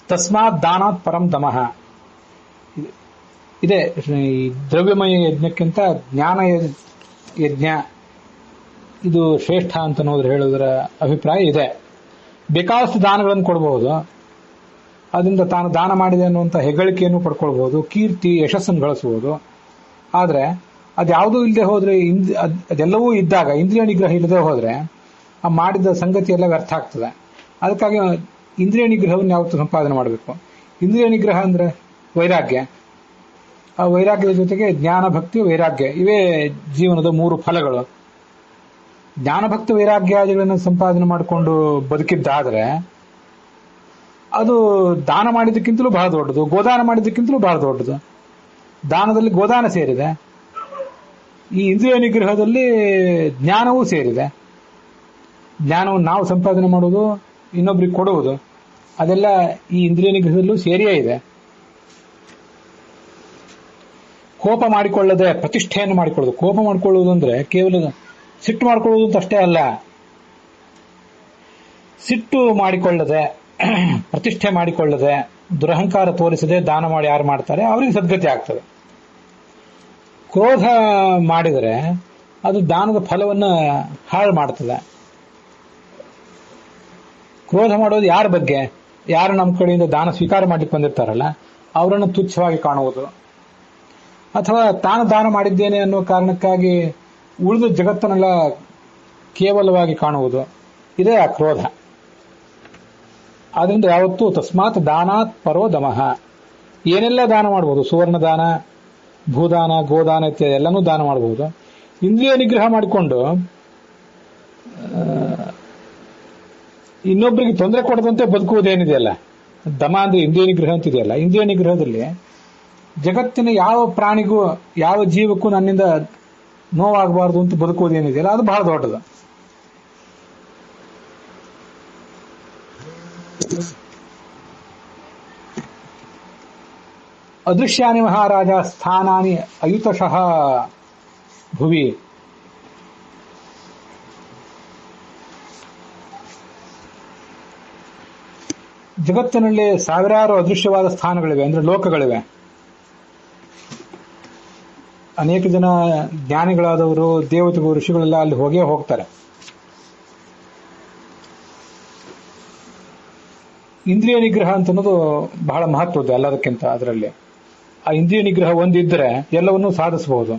ತಸ್ಮಾತ್ ದಾನಾತ್ ಪರಂ ದಮಃ. ಇದೆ ಈ ದ್ರವ್ಯಮಯ ಯಜ್ಞಕ್ಕಿಂತ ಜ್ಞಾನ ಯಜ್ಞ ಇದು ಶ್ರೇಷ್ಠ ಅಂತ ಹೇಳೋದರ ಅಭಿಪ್ರಾಯ ಇದೆ. ಬೇಕಾದಷ್ಟು ದಾನಗಳನ್ನು ಕೊಡಬಹುದು. ಅದರಿಂದ ತಾನು ದಾನ ಮಾಡಿದೆ ಅನ್ನುವಂಥ ಹೆಗ್ಗಳಿಕೆಯನ್ನು ಪಡ್ಕೊಳ್ಬಹುದು, ಕೀರ್ತಿ ಯಶಸ್ಸನ್ನು ಗಳಿಸಬಹುದು. ಆದರೆ ಅದ್ಯಾವುದೂ ಇಲ್ಲದೆ ಹೋದ್ರೆ, ಅದೆಲ್ಲವೂ ಇದ್ದಾಗ ಇಂದ್ರಿಯ ನಿಗ್ರಹ ಇಲ್ಲದೆ ಹೋದ್ರೆ ಆ ಮಾಡಿದ ಸಂಗತಿ ಎಲ್ಲ ವ್ಯರ್ಥ ಆಗ್ತದೆ. ಅದಕ್ಕಾಗಿ ಇಂದ್ರಿಯ ನಿಗ್ರಹವನ್ನು ಯಾವತ್ತೂ ಸಂಪಾದನೆ ಮಾಡಬೇಕು. ಇಂದ್ರಿಯ ನಿಗ್ರಹ ಅಂದ್ರೆ ವೈರಾಗ್ಯ. ಆ ವೈರಾಗ್ಯದ ಜೊತೆಗೆ ಜ್ಞಾನ, ಭಕ್ತಿ, ವೈರಾಗ್ಯ ಇವೇ ಜೀವನದ 3 ಫಲಗಳು. ಜ್ಞಾನಭಕ್ತಿ ವೈರಾಗ್ಯಾದಿಗಳನ್ನು ಸಂಪಾದನೆ ಮಾಡಿಕೊಂಡು ಬದುಕಿದ್ದಾದ್ರೆ ಅದು ದಾನ ಮಾಡಿದ್ದಕ್ಕಿಂತಲೂ ಬಹಳ ದೊಡ್ಡದು, ಗೋದಾನ ಮಾಡಿದ್ದಕ್ಕಿಂತಲೂ ಬಹಳ ದೊಡ್ಡದು. ದಾನದಲ್ಲಿ ಗೋದಾನ ಸೇರಿದೆ, ಈ ಇಂದ್ರಿಯ ನಿಗ್ರಹದಲ್ಲಿ ಜ್ಞಾನವೂ ಸೇರಿದೆ. ಜ್ಞಾನವನ್ನು ನಾವು ಸಂಪಾದನೆ ಮಾಡುವುದು, ಇನ್ನೊಬ್ರಿಗೆ ಕೊಡುವುದು, ಅದೆಲ್ಲ ಈ ಇಂದ್ರಿಯ ನಿಗ್ರಹದಲ್ಲೂ ಸೇರಿಯೇ ಇದೆ. ಕೋಪ ಮಾಡಿಕೊಳ್ಳದೆ ಪ್ರತಿಷ್ಠೆಯನ್ನು ಮಾಡಿಕೊಳ್ಳೋದು. ಕೋಪ ಮಾಡಿಕೊಳ್ಳುವುದು ಅಂದ್ರೆ ಕೇವಲ ಸಿಟ್ಟು ಮಾಡಿಕೊಳ್ಳುವುದು ಅಂತ ಅಷ್ಟೇ ಅಲ್ಲ. ಸಿಟ್ಟು ಮಾಡಿಕೊಳ್ಳದೆ, ಪ್ರತಿಷ್ಠೆ ಮಾಡಿಕೊಳ್ಳದೆ, ದುರಹಂಕಾರ ತೋರಿಸದೆ ದಾನ ಮಾಡಿ ಯಾರು ಮಾಡ್ತಾರೆ ಅವರಿಗೆ ಸದ್ಗತಿ ಆಗ್ತದೆ. ಕ್ರೋಧ ಮಾಡಿದರೆ ಅದು ದಾನದ ಫಲವನ್ನ ಹಾಳು ಮಾಡ್ತದೆ. ಕ್ರೋಧ ಮಾಡೋದು ಯಾರ ಬಗ್ಗೆ? ಯಾರು ನಮ್ಮ ಕಡೆಯಿಂದ ದಾನ ಸ್ವೀಕಾರ ಮಾಡ್ಲಿಕ್ಕೆ ಬಂದಿರ್ತಾರಲ್ಲ ಅವರನ್ನು ತುಚ್ಛವಾಗಿ ಕಾಣುವುದು, ಅಥವಾ ತಾನು ದಾನ ಮಾಡಿದ್ದೇನೆ ಅನ್ನೋ ಕಾರಣಕ್ಕಾಗಿ ಉಳಿದ ಜಗತ್ತನ್ನೆಲ್ಲ ಕೇವಲವಾಗಿ ಕಾಣುವುದು, ಇದೇ ಆ ಕ್ರೋಧ. ಆದ್ರಿಂದ ಯಾವತ್ತೂ ತಸ್ಮಾತ್ ದಾನಾತ್ ಪರೋ ದಮಃ. ಏನೆಲ್ಲ ದಾನ ಮಾಡಬಹುದು, ಸುವರ್ಣ ದಾನ, ಭೂದಾನ, ಗೋದಾನ ಇತ್ಯಾದಿ ಎಲ್ಲನೂ ದಾನ ಮಾಡಬಹುದು. ಇಂದ್ರಿಯ ನಿಗ್ರಹ ಮಾಡಿಕೊಂಡು ಇನ್ನೊಬ್ಬರಿಗೆ ತೊಂದರೆ ಕೊಡದಂತೆ ಬದುಕುವುದೇನಿದೆಯಲ್ಲ, ದಮ ಅಂದ್ರೆ ಇಂದ್ರಿಯ ನಿಗ್ರಹ ಅಂತಿದೆಯಲ್ಲ, ಇಂದ್ರಿಯ ನಿಗ್ರಹದಲ್ಲಿ ಜಗತ್ತಿನ ಯಾವ ಪ್ರಾಣಿಗೂ ಯಾವ ಜೀವಕ್ಕೂ ನನ್ನಿಂದ ನೋವಾಗಬಾರ್ದು ಅಂತ ಬದುಕುವುದೇನಿದೆಯಲ್ಲ, ಅದು ಬಹಳ ದೊಡ್ಡದು. ಅದೃಶ್ಯಾನಿ ಮಹಾರಾಜ ಸ್ಥಾನಾನಿ ಅಯುತಶಃ ಭುವಿ. ಜಗತ್ತಿನಲ್ಲಿ ಸಾವಿರಾರು ಅದೃಶ್ಯವಾದ ಸ್ಥಾನಗಳಿವೆ, ಅಂದ್ರೆ ಲೋಕಗಳಿವೆ. ಅನೇಕ ಜನ ಜ್ಞಾನಿಗಳಾದವರು, ದೇವತೆಗಳು, ಋಷಿಗಳೆಲ್ಲ ಅಲ್ಲಿ ಹೋಗೇ ಹೋಗ್ತಾರೆ. ಇಂದ್ರಿಯ ನಿಗ್ರಹ ಅಂತ ಅನ್ನೋದು ಬಹಳ ಮಹತ್ವದ್ದು ಎಲ್ಲದಕ್ಕಿಂತ. ಅದರಲ್ಲಿ ಆ ಇಂದ್ರಿಯ ನಿಗ್ರಹ ಒಂದಿದ್ರೆ ಎಲ್ಲವನ್ನೂ ಸಾಧಿಸಬಹುದು.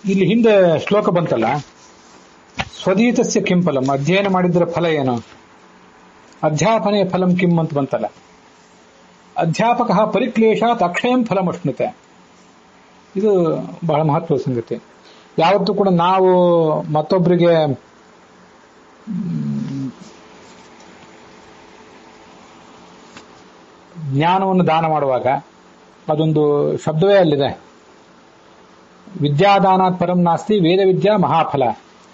ಇಲ್ಲಿ ಹಿಂದೆ ಶ್ಲೋಕ ಬಂತಲ್ಲ, ಸ್ವಧೀತಸ್ಯ ಕಿಂ ಫಲಂ, ಅಧ್ಯಯನ ಮಾಡಿದ್ರ ಫಲ ಏನು, ಅಧ್ಯಾಪನೆ ಫಲಂ ಕಿಂ ಅಂತ ಬಂತಲ್ಲ. ಅಧ್ಯಾಪಕ ಪರಿಕ್ಲೇಶಾತ್ ಅಕ್ಷಯಂ ಫಲಮಶ್ನುತೆ. ಇದು ಬಹಳ ಮಹತ್ವದ ಸಂಗತಿ. ಯಾವತ್ತೂ ಕೂಡ ನಾವು ಮತ್ತೊಬ್ಬರಿಗೆ ಜ್ಞಾನವನ್ನು ದಾನ ಮಾಡುವಾಗ ಅದೊಂದು ಶಬ್ದವೇ ಅಲ್ಲಿದೆ, ವಿದ್ಯಾದಾನಾತ್ ಪರಂ ನಾಸ್ತಿ ವೇದ ವಿದ್ಯಾ ಮಹಾಫಲ.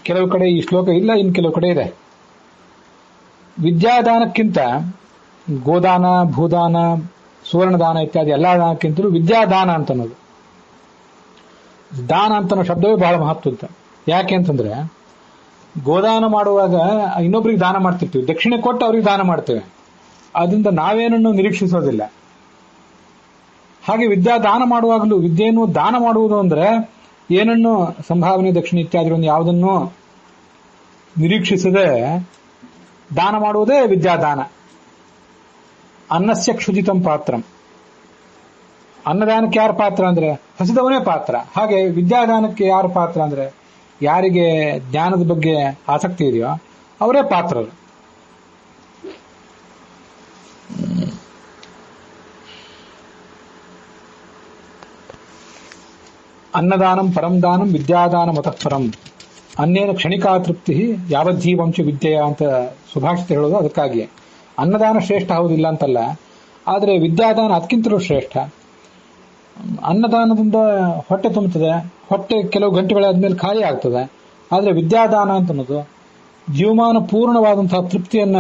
ಕೆಲವು ಕಡೆ ಈ ಶ್ಲೋಕ ಇಲ್ಲ, ಇನ್ನು ಕೆಲವು ಕಡೆ ಇದೆ. ವಿದ್ಯಾದಾನಕ್ಕಿಂತ ಗೋದಾನ, ಭೂದಾನ, ಸುವರ್ಣದಾನ ಇತ್ಯಾದಿ ಎಲ್ಲಾ ದಾನಕ್ಕಿಂತಲೂ ವಿದ್ಯಾದಾನ ಅಂತ ಅನ್ನೋದು, ದಾನ ಅಂತ ಶಬ್ದವೇ ಬಹಳ ಮಹತ್ವ. ಯಾಕೆ ಅಂತಂದ್ರೆ, ಗೋದಾನ ಮಾಡುವಾಗ ಇನ್ನೊಬ್ರಿಗೆ ದಾನ ಮಾಡ್ತಿರ್ತೀವಿ, ದಕ್ಷಿಣೆ ಕೊಟ್ಟು ಅವ್ರಿಗೆ ದಾನ ಮಾಡ್ತೇವೆ, ಅದರಿಂದ ನಾವೇನನ್ನು ನಿರೀಕ್ಷಿಸೋದಿಲ್ಲ. ಹಾಗೆ ವಿದ್ಯಾದಾನ ಮಾಡುವಾಗಲೂ ವಿದ್ಯೆಯನ್ನು ದಾನ ಮಾಡುವುದು ಅಂದ್ರೆ ಏನನ್ನು ಸಂಭಾವನೆ, ದಕ್ಷಿಣೆ ಇತ್ಯಾದಿಗಳನ್ನು ಯಾವುದನ್ನು ನಿರೀಕ್ಷಿಸದೆ ದಾನ ಮಾಡುವುದೇ ವಿದ್ಯಾದಾನ. ಅನ್ನಸ್ಯ ಕ್ಷುಜಿತಂ ಪಾತ್ರಂ. ಅನ್ನದಾನಕ್ಕೆ ಯಾರು ಪಾತ್ರ ಅಂದ್ರೆ ಹಸಿದವನೇ ಪಾತ್ರ. ಹಾಗೆ ವಿದ್ಯಾದಾನಕ್ಕೆ ಯಾರು ಪಾತ್ರ ಅಂದ್ರೆ ಯಾರಿಗೆ ಜ್ಞಾನದ ಬಗ್ಗೆ ಆಸಕ್ತಿ ಇದೆಯೋ ಅವರೇ ಪಾತ್ರರು. ಅನ್ನದಾನಂ ಪರಂ ದಾನಂ ವಿದ್ಯಾದಾನ ಮತಃ ಪರಂ. ಅನ್ನೇನ ಕ್ಷಣಿಕಾ ತೃಪ್ತಿ ಯಾವಜ್ಜೀವಂಶ ವಿದ್ಯೆಯ ಅಂತ ಸುಭಾಷಿತ ಹೇಳೋದು ಅದಕ್ಕಾಗಿ. ಅನ್ನದಾನ ಶ್ರೇಷ್ಠ ಹೌದಿಲ್ಲ ಅಂತಲ್ಲ, ಆದರೆ ವಿದ್ಯಾದಾನ ಅದಕ್ಕಿಂತಲೂ ಶ್ರೇಷ್ಠ. ಅನ್ನದಾನದಿಂದ ಹೊಟ್ಟೆ ತುಂಬುತ್ತದೆ, ಹೊಟ್ಟೆ ಕೆಲವು ಗಂಟೆಗಳಾದ್ಮೇಲೆ ಖಾಲಿ ಆಗ್ತದೆ. ಆದರೆ ವಿದ್ಯಾದಾನ ಅಂತ ಅನ್ನೋದು ಜೀವಮಾನ ಪೂರ್ಣವಾದಂತಹ ತೃಪ್ತಿಯನ್ನ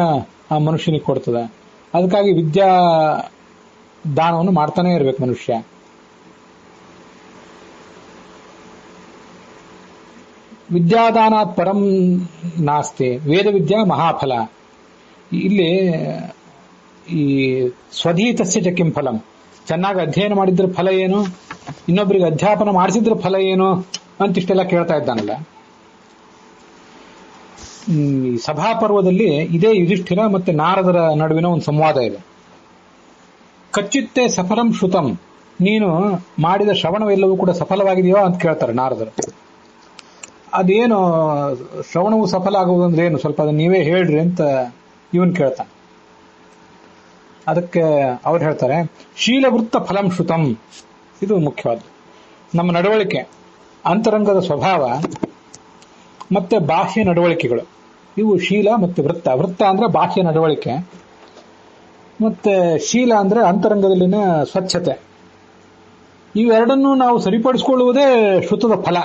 ಆ ಮನುಷ್ಯನಿಗೆ ಕೊಡ್ತದೆ. ಅದಕ್ಕಾಗಿ ವಿದ್ಯಾ ದಾನವನ್ನು ಮಾಡ್ತಾನೆ ಇರಬೇಕು ಮನುಷ್ಯ. ವಿದ್ಯಾದಾನಾತ್ ಪರಂ ನಾಸ್ತಿ ವೇದ ವಿದ್ಯಾ ಮಹಾಫಲ. ಇಲ್ಲಿ ಈ ಸ್ವಧೀತಸ್ಯ ಚ ಕಿಂ ಫಲಂ, ಚೆನ್ನಾಗಿ ಅಧ್ಯಯನ ಮಾಡಿದ್ರ ಫಲ ಏನು, ಇನ್ನೊಬ್ಬರಿಗೆ ಅಧ್ಯಾಪನ ಮಾಡಿಸಿದ್ರ ಫಲ ಏನು ಅಂತಿಷ್ಟೆಲ್ಲ ಕೇಳ್ತಾ ಇದ್ದಾನಲ್ಲ. ಈ ಸಭಾಪರ್ವದಲ್ಲಿ ಇದೇ ಯುಧಿಷ್ಠಿರ ಮತ್ತೆ ನಾರದರ ನಡುವಿನ ಒಂದು ಸಂವಾದ ಇದೆ. ಕಚ್ಚಿತ್ತೆ ಸಫಲಂ ಶ್ರುತಂ, ನೀನು ಮಾಡಿದ ಶ್ರವಣವೆಲ್ಲವೂ ಕೂಡ ಸಫಲವಾಗಿದೆಯೋ ಅಂತ ಕೇಳ್ತಾರೆ ನಾರದರು. ಅದೇನು ಶ್ರವಣವು ಸಫಲ ಆಗುವುದು ಅಂದ್ರೆ ಏನು, ಸ್ವಲ್ಪ ಅದನ್ನ ನೀವೇ ಹೇಳ್ರಿ ಅಂತ ಇವನ್ ಕೇಳ್ತಾನೆ. ಅದಕ್ಕೆ ಅವ್ರು ಹೇಳ್ತಾರೆ, ಶೀಲವೃತ್ತ ಫಲಂ ಶ್ರುತಂ. ಇದು ಮುಖ್ಯವಾದ್ದು. ನಮ್ಮ ನಡವಳಿಕೆ, ಅಂತರಂಗದ ಸ್ವಭಾವ ಮತ್ತೆ ಬಾಹ್ಯ ನಡವಳಿಕೆಗಳು, ಇವು ಶೀಲ ಮತ್ತೆ ವೃತ್ತ. ವೃತ್ತ ಅಂದ್ರೆ ಬಾಹ್ಯ ನಡವಳಿಕೆ, ಮತ್ತೆ ಶೀಲ ಅಂದ್ರೆ ಅಂತರಂಗದಲ್ಲಿನ ಸ್ವಚ್ಛತೆ. ಇವೆರಡನ್ನೂ ನಾವು ಸರಿಪಡಿಸಿಕೊಳ್ಳುವುದೇ ಶ್ರುತದ ಫಲ.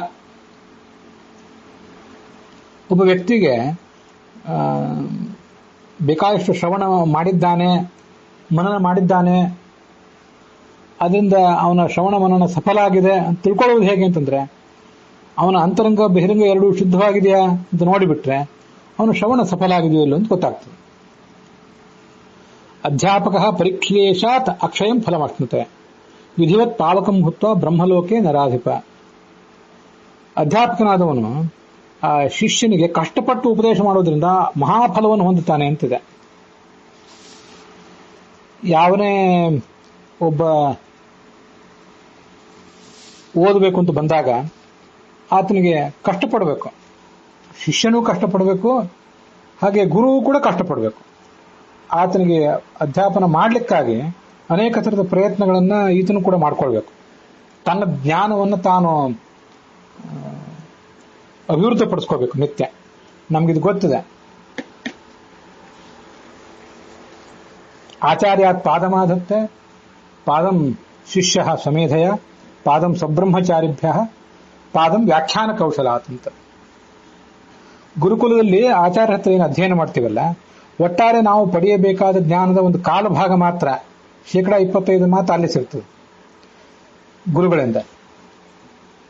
ಒಬ್ಬ ವ್ಯಕ್ತಿಗೆ ಬೇಕಾದಷ್ಟು ಶ್ರವಣ ಮಾಡಿದ್ದಾನೆ, ಮನನ ಮಾಡಿದ್ದಾನೆ, ಅದರಿಂದ ಅವನ ಶ್ರವಣ ಮನನ ಸಫಲ ಆಗಿದೆ ಅಂತ ತಿಳ್ಕೊಳ್ಳುವುದು ಹೇಗೆ ಅಂತಂದ್ರೆ, ಅವನ ಅಂತರಂಗ ಬಹಿರಂಗ ಎರಡೂ ಶುದ್ಧವಾಗಿದೆಯಾ ಅಂತ ನೋಡಿಬಿಟ್ರೆ ಅವನ ಶ್ರವಣ ಸಫಲ ಆಗಿದೆಯೋ ಇಲ್ಲ ಅಂತ ಗೊತ್ತಾಗ್ತದೆ. ಅಧ್ಯಾಪಕ ಪರಿಕ್ಲೇಶಾತ್ ಅಕ್ಷಯಂ ಫಲಮಶ್ನುತೆ ವಿಧಿವತ್ ಪಾವಕಂ ಭೂತ್ವ ಬ್ರಹ್ಮಲೋಕೆ ನರಾಧಿಪ. ಅಧ್ಯಾಪಕನಾದವನು ಆ ಶಿಷ್ಯನಿಗೆ ಕಷ್ಟಪಟ್ಟು ಉಪದೇಶ ಮಾಡೋದ್ರಿಂದ ಮಹಾಫಲವನ್ನು ಹೊಂದುತ್ತಾನೆ ಅಂತಿದೆ. ಯಾವನೇ ಒಬ್ಬ ಓದಬೇಕು ಅಂತ ಬಂದಾಗ ಆತನಿಗೆ ಕಷ್ಟಪಡಬೇಕು, ಶಿಷ್ಯನೂ ಕಷ್ಟಪಡಬೇಕು, ಹಾಗೆ ಗುರುವು ಕೂಡ ಕಷ್ಟಪಡಬೇಕು. ಆತನಿಗೆ ಅಧ್ಯಾಪನ ಮಾಡಲಿಕ್ಕಾಗಿ ಅನೇಕ ಥರದ ಪ್ರಯತ್ನಗಳನ್ನು ಈತನು ಕೂಡ ಮಾಡ್ಕೊಳ್ಬೇಕು. ತನ್ನ ಜ್ಞಾನವನ್ನು ತಾನು ಅಭಿವೃದ್ಧಿಪಡಿಸ್ಕೋಬೇಕು ನಿತ್ಯ. ನಮ್ಗಿದು ಗೊತ್ತಿದೆ. ಆಚಾರ್ಯಾತ್ ಪಾದಮಾಧತ್ತೆ ಪಾದಂ ಶಿಷ್ಯ ಸ್ವಮೇಧಯ ಪಾದಂ ಸಬ್ರಹ್ಮಚಾರಿಭ್ಯ ಪಾದಂ ವ್ಯಾಖ್ಯಾನ ಕೌಶಲಾತ್ ಅಂತ. ಗುರುಕುಲದಲ್ಲಿ ಆಚಾರ್ಯ ಹತ್ರ ಏನು ಅಧ್ಯಯನ ಮಾಡ್ತೀವಲ್ಲ, ಒಟ್ಟಾರೆ ನಾವು ಪಡೆಯಬೇಕಾದ ಜ್ಞಾನದ ಒಂದು ಕಾಲು ಭಾಗ ಮಾತ್ರ, 25% ಮಾತ್ರ ಅಲ್ಲಿ ಸಿಗ್ತದೆ ಗುರುಗಳಿಂದ.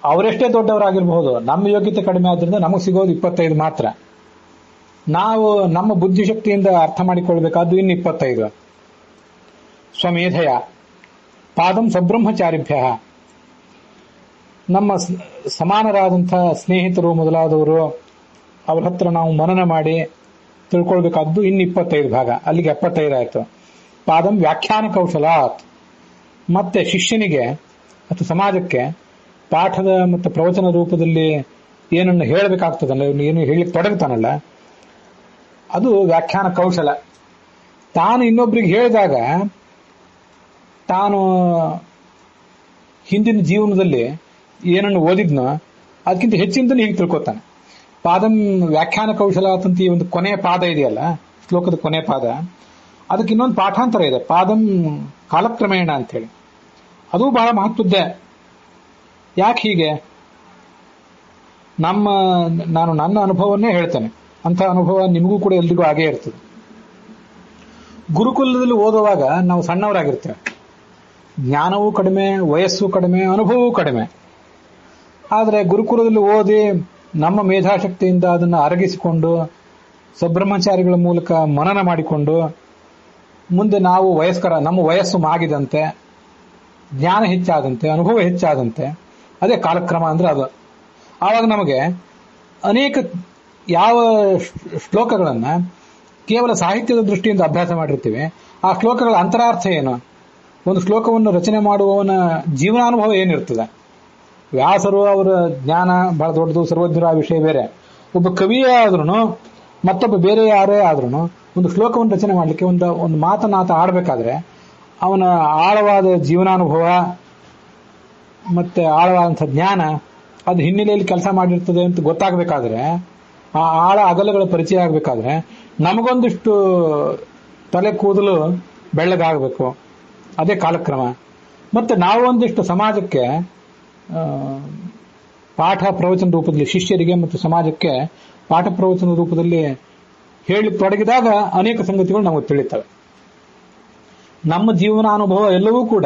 ಅವರೆಷ್ಟೇ ದೊಡ್ಡವರಾಗಿರ್ಬಹುದು, ನಮ್ಮ ಯೋಗ್ಯತೆ ಕಡಿಮೆ ಆದ್ರಿಂದ ನಮಗೆ ಸಿಗೋದು 25 ಮಾತ್ರ. ನಾವು ನಮ್ಮ ಬುದ್ಧಿಶಕ್ತಿಯಿಂದ ಅರ್ಥ ಮಾಡಿಕೊಳ್ಬೇಕಾದ್ದು ಇನ್ನು 25. ಸ್ವಮೇಧಯ ಪಾದಂ ಸಬ್ರಹ್ಮಚಾರಿಭ್ಯ, ನಮ್ಮ ಸಮಾನರಾದಂತಹ ಸ್ನೇಹಿತರು ಮೊದಲಾದವರು ಅವ್ರ ಹತ್ರ ನಾವು ಮನನ ಮಾಡಿ ತಿಳ್ಕೊಳ್ಬೇಕಾದ್ದು ಇನ್ನು 25 ಭಾಗ, ಅಲ್ಲಿಗೆ 75 ಆಯಿತು. ಪಾದಂ ವ್ಯಾಖ್ಯಾನ ಕೌಶಲಾತ್, ಮತ್ತೆ ಶಿಷ್ಯನಿಗೆ ಅಥವಾ ಸಮಾಜಕ್ಕೆ ಪಾಠದ ಮತ್ತು ಪ್ರವಚನ ರೂಪದಲ್ಲಿ ಏನನ್ನು ಹೇಳಬೇಕಾಗ್ತದಲ್ಲ, ಏನು ಹೇಳಲಿಕ್ಕೆ ತೊಡಗ್ತಾನಲ್ಲ, ಅದು ವ್ಯಾಖ್ಯಾನ ಕೌಶಲ. ತಾನು ಇನ್ನೊಬ್ರಿಗೆ ಹೇಳಿದಾಗ ತಾನು ಹಿಂದಿನ ಜೀವನದಲ್ಲಿ ಏನನ್ನು ಓದಿದ್ನೋ ಅದಕ್ಕಿಂತ ಹೆಚ್ಚಿನದನ್ನು ಹೀಗೆ ತಿಳ್ಕೊತಾನೆ. ಪಾದಂ ವ್ಯಾಖ್ಯಾನ ಕೌಶಲ ಅಂತ ಈ ಒಂದು ಕೊನೆಯ ಪಾದ ಇದೆಯಲ್ಲ, ಶ್ಲೋಕದ ಕೊನೆಯ ಪಾದ, ಅದಕ್ಕೆ ಇನ್ನೊಂದು ಪಾಠಾಂತರ ಇದೆ, ಪಾದಂ ಕಾಲಕ್ರಮೇಣ ಅಂತೇಳಿ. ಅದು ಬಹಳ ಮಹತ್ವದ್ದೇ. ಯಾಕೆ ಹೀಗೆ? ನಾನು ನನ್ನ ಅನುಭವವನ್ನೇ ಹೇಳ್ತೇನೆ, ಅಂಥ ಅನುಭವ ನಿಮಗೂ ಕೂಡ ಎಲ್ರಿಗೂ ಹಾಗೇ ಇರ್ತದೆ. ಗುರುಕುಲದಲ್ಲಿ ಓದುವಾಗ ನಾವು ಸಣ್ಣವರಾಗಿರ್ತೇವೆ, ಜ್ಞಾನವೂ ಕಡಿಮೆ, ವಯಸ್ಸು ಕಡಿಮೆ, ಅನುಭವವೂ ಕಡಿಮೆ. ಆದರೆ ಗುರುಕುಲದಲ್ಲಿ ಓದಿ ನಮ್ಮ ಮೇಧಾಶಕ್ತಿಯಿಂದ ಅದನ್ನು ಅರಗಿಸಿಕೊಂಡು ಸಬ್ರಹ್ಮಚಾರಿಗಳ ಮೂಲಕ ಮನನ ಮಾಡಿಕೊಂಡು ಮುಂದೆ ನಾವು ನಮ್ಮ ವಯಸ್ಸು ಮಾಗಿದಂತೆ, ಜ್ಞಾನ ಹೆಚ್ಚಾದಂತೆ, ಅನುಭವ ಹೆಚ್ಚಾದಂತೆ, ಅದೇ ಕಾಲಕ್ರಮ ಅಂದ್ರೆ ಅದು. ಆವಾಗ ನಮಗೆ ಅನೇಕ ಯಾವ ಶ್ಲೋಕಗಳನ್ನು ಕೇವಲ ಸಾಹಿತ್ಯದ ದೃಷ್ಟಿಯಿಂದ ಅಭ್ಯಾಸ ಮಾಡಿರ್ತೀವಿ, ಆ ಶ್ಲೋಕಗಳ ಅಂತರಾರ್ಥ ಏನು, ಒಂದು ಶ್ಲೋಕವನ್ನು ರಚನೆ ಮಾಡುವವನ ಜೀವನಾನುಭವ ಏನಿರ್ತದೆ. ವ್ಯಾಸರು ಅವರ ಜ್ಞಾನ ಬಹಳ ದೊಡ್ಡದು, ಸರ್ವಜ್ಞರ ವಿಷಯ ಬೇರೆ. ಒಬ್ಬ ಕವಿಯೇ ಆದ್ರೂ ಮತ್ತೊಬ್ಬ ಬೇರೆ ಯಾರೇ ಆದ್ರೂ ಒಂದು ಶ್ಲೋಕವನ್ನು ರಚನೆ ಮಾಡಲಿಕ್ಕೆ, ಒಂದು ಮಾತನ್ನು ಆತ ಆಡಬೇಕಾದ್ರೆ ಅವನ ಆಳವಾದ ಜೀವನಾನುಭವ ಮತ್ತೆ ಆಳವಾದಂಥ ಜ್ಞಾನ ಅದು ಹಿನ್ನೆಲೆಯಲ್ಲಿ ಕೆಲಸ ಮಾಡಿರ್ತದೆ ಅಂತ ಗೊತ್ತಾಗಬೇಕಾದ್ರೆ, ಆ ಆಳ ಅಗಲಗಳ ಪರಿಚಯ ಆಗಬೇಕಾದ್ರೆ ನಮಗೊಂದಿಷ್ಟು ತಲೆ ಕೂದಲು ಬೆಳ್ಳಗಾಗಬೇಕು. ಅದೇ ಕಾಲಕ್ರಮ. ಮತ್ತೆ ನಾವು ಒಂದಿಷ್ಟು ಸಮಾಜಕ್ಕೆ ಪಾಠ ಪ್ರವಚನ ರೂಪದಲ್ಲಿ, ಶಿಷ್ಯರಿಗೆ ಮತ್ತು ಸಮಾಜಕ್ಕೆ ಪಾಠ ಪ್ರವಚನ ರೂಪದಲ್ಲಿ ಹೇಳಿ ತೊಡಗಿದಾಗ ಅನೇಕ ಸಂಗತಿಗಳು ನಮಗೆ ತಿಳಿತವೆ. ನಮ್ಮ ಜೀವನಾನುಭವ ಎಲ್ಲವೂ ಕೂಡ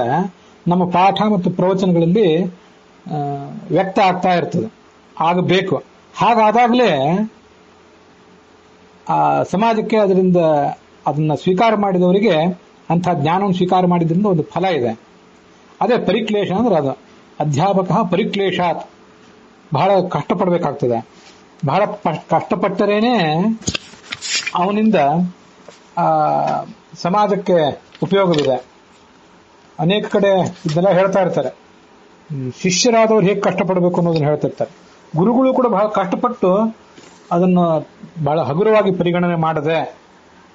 ನಮ್ಮ ಪಾಠ ಮತ್ತು ಪ್ರವಚನಗಳಲ್ಲಿ ವ್ಯಕ್ತ ಆಗ್ತಾ ಇರ್ತದೆ, ಆಗಬೇಕು. ಹಾಗಾದಾಗಲೇ ಆ ಸಮಾಜಕ್ಕೆ ಅದನ್ನ ಸ್ವೀಕಾರ ಮಾಡಿದವರಿಗೆ ಅಂಥ ಜ್ಞಾನವನ್ನು ಸ್ವೀಕಾರ ಮಾಡಿದ್ರಿಂದ ಒಂದು ಫಲ ಇದೆ. ಅದೇ ಪರಿಕ್ಲೇಶ ಅಂದ್ರೆ ಅದು. ಅಧ್ಯಾಪಕ ಪರಿಕ್ಲೇಶಾತ್, ಬಹಳ ಕಷ್ಟಪಡಬೇಕಾಗ್ತದೆ. ಬಹಳ ಕಷ್ಟಪಟ್ಟರೇನೆ ಅವನಿಂದ ಸಮಾಜಕ್ಕೆ ಉಪಯೋಗವಿದೆ. ಅನೇಕ ಕಡೆ ಇದೆಲ್ಲ ಹೇಳ್ತಾ ಇರ್ತಾರೆ, ಶಿಷ್ಯರಾದವ್ರು ಹೇಗೆ ಕಷ್ಟಪಡಬೇಕು ಅನ್ನೋದನ್ನ ಹೇಳ್ತಿರ್ತಾರೆ. ಗುರುಗಳು ಕೂಡ ಬಹಳ ಕಷ್ಟಪಟ್ಟು ಅದನ್ನು ಬಹಳ ಹಗುರವಾಗಿ ಪರಿಗಣನೆ ಮಾಡದೆ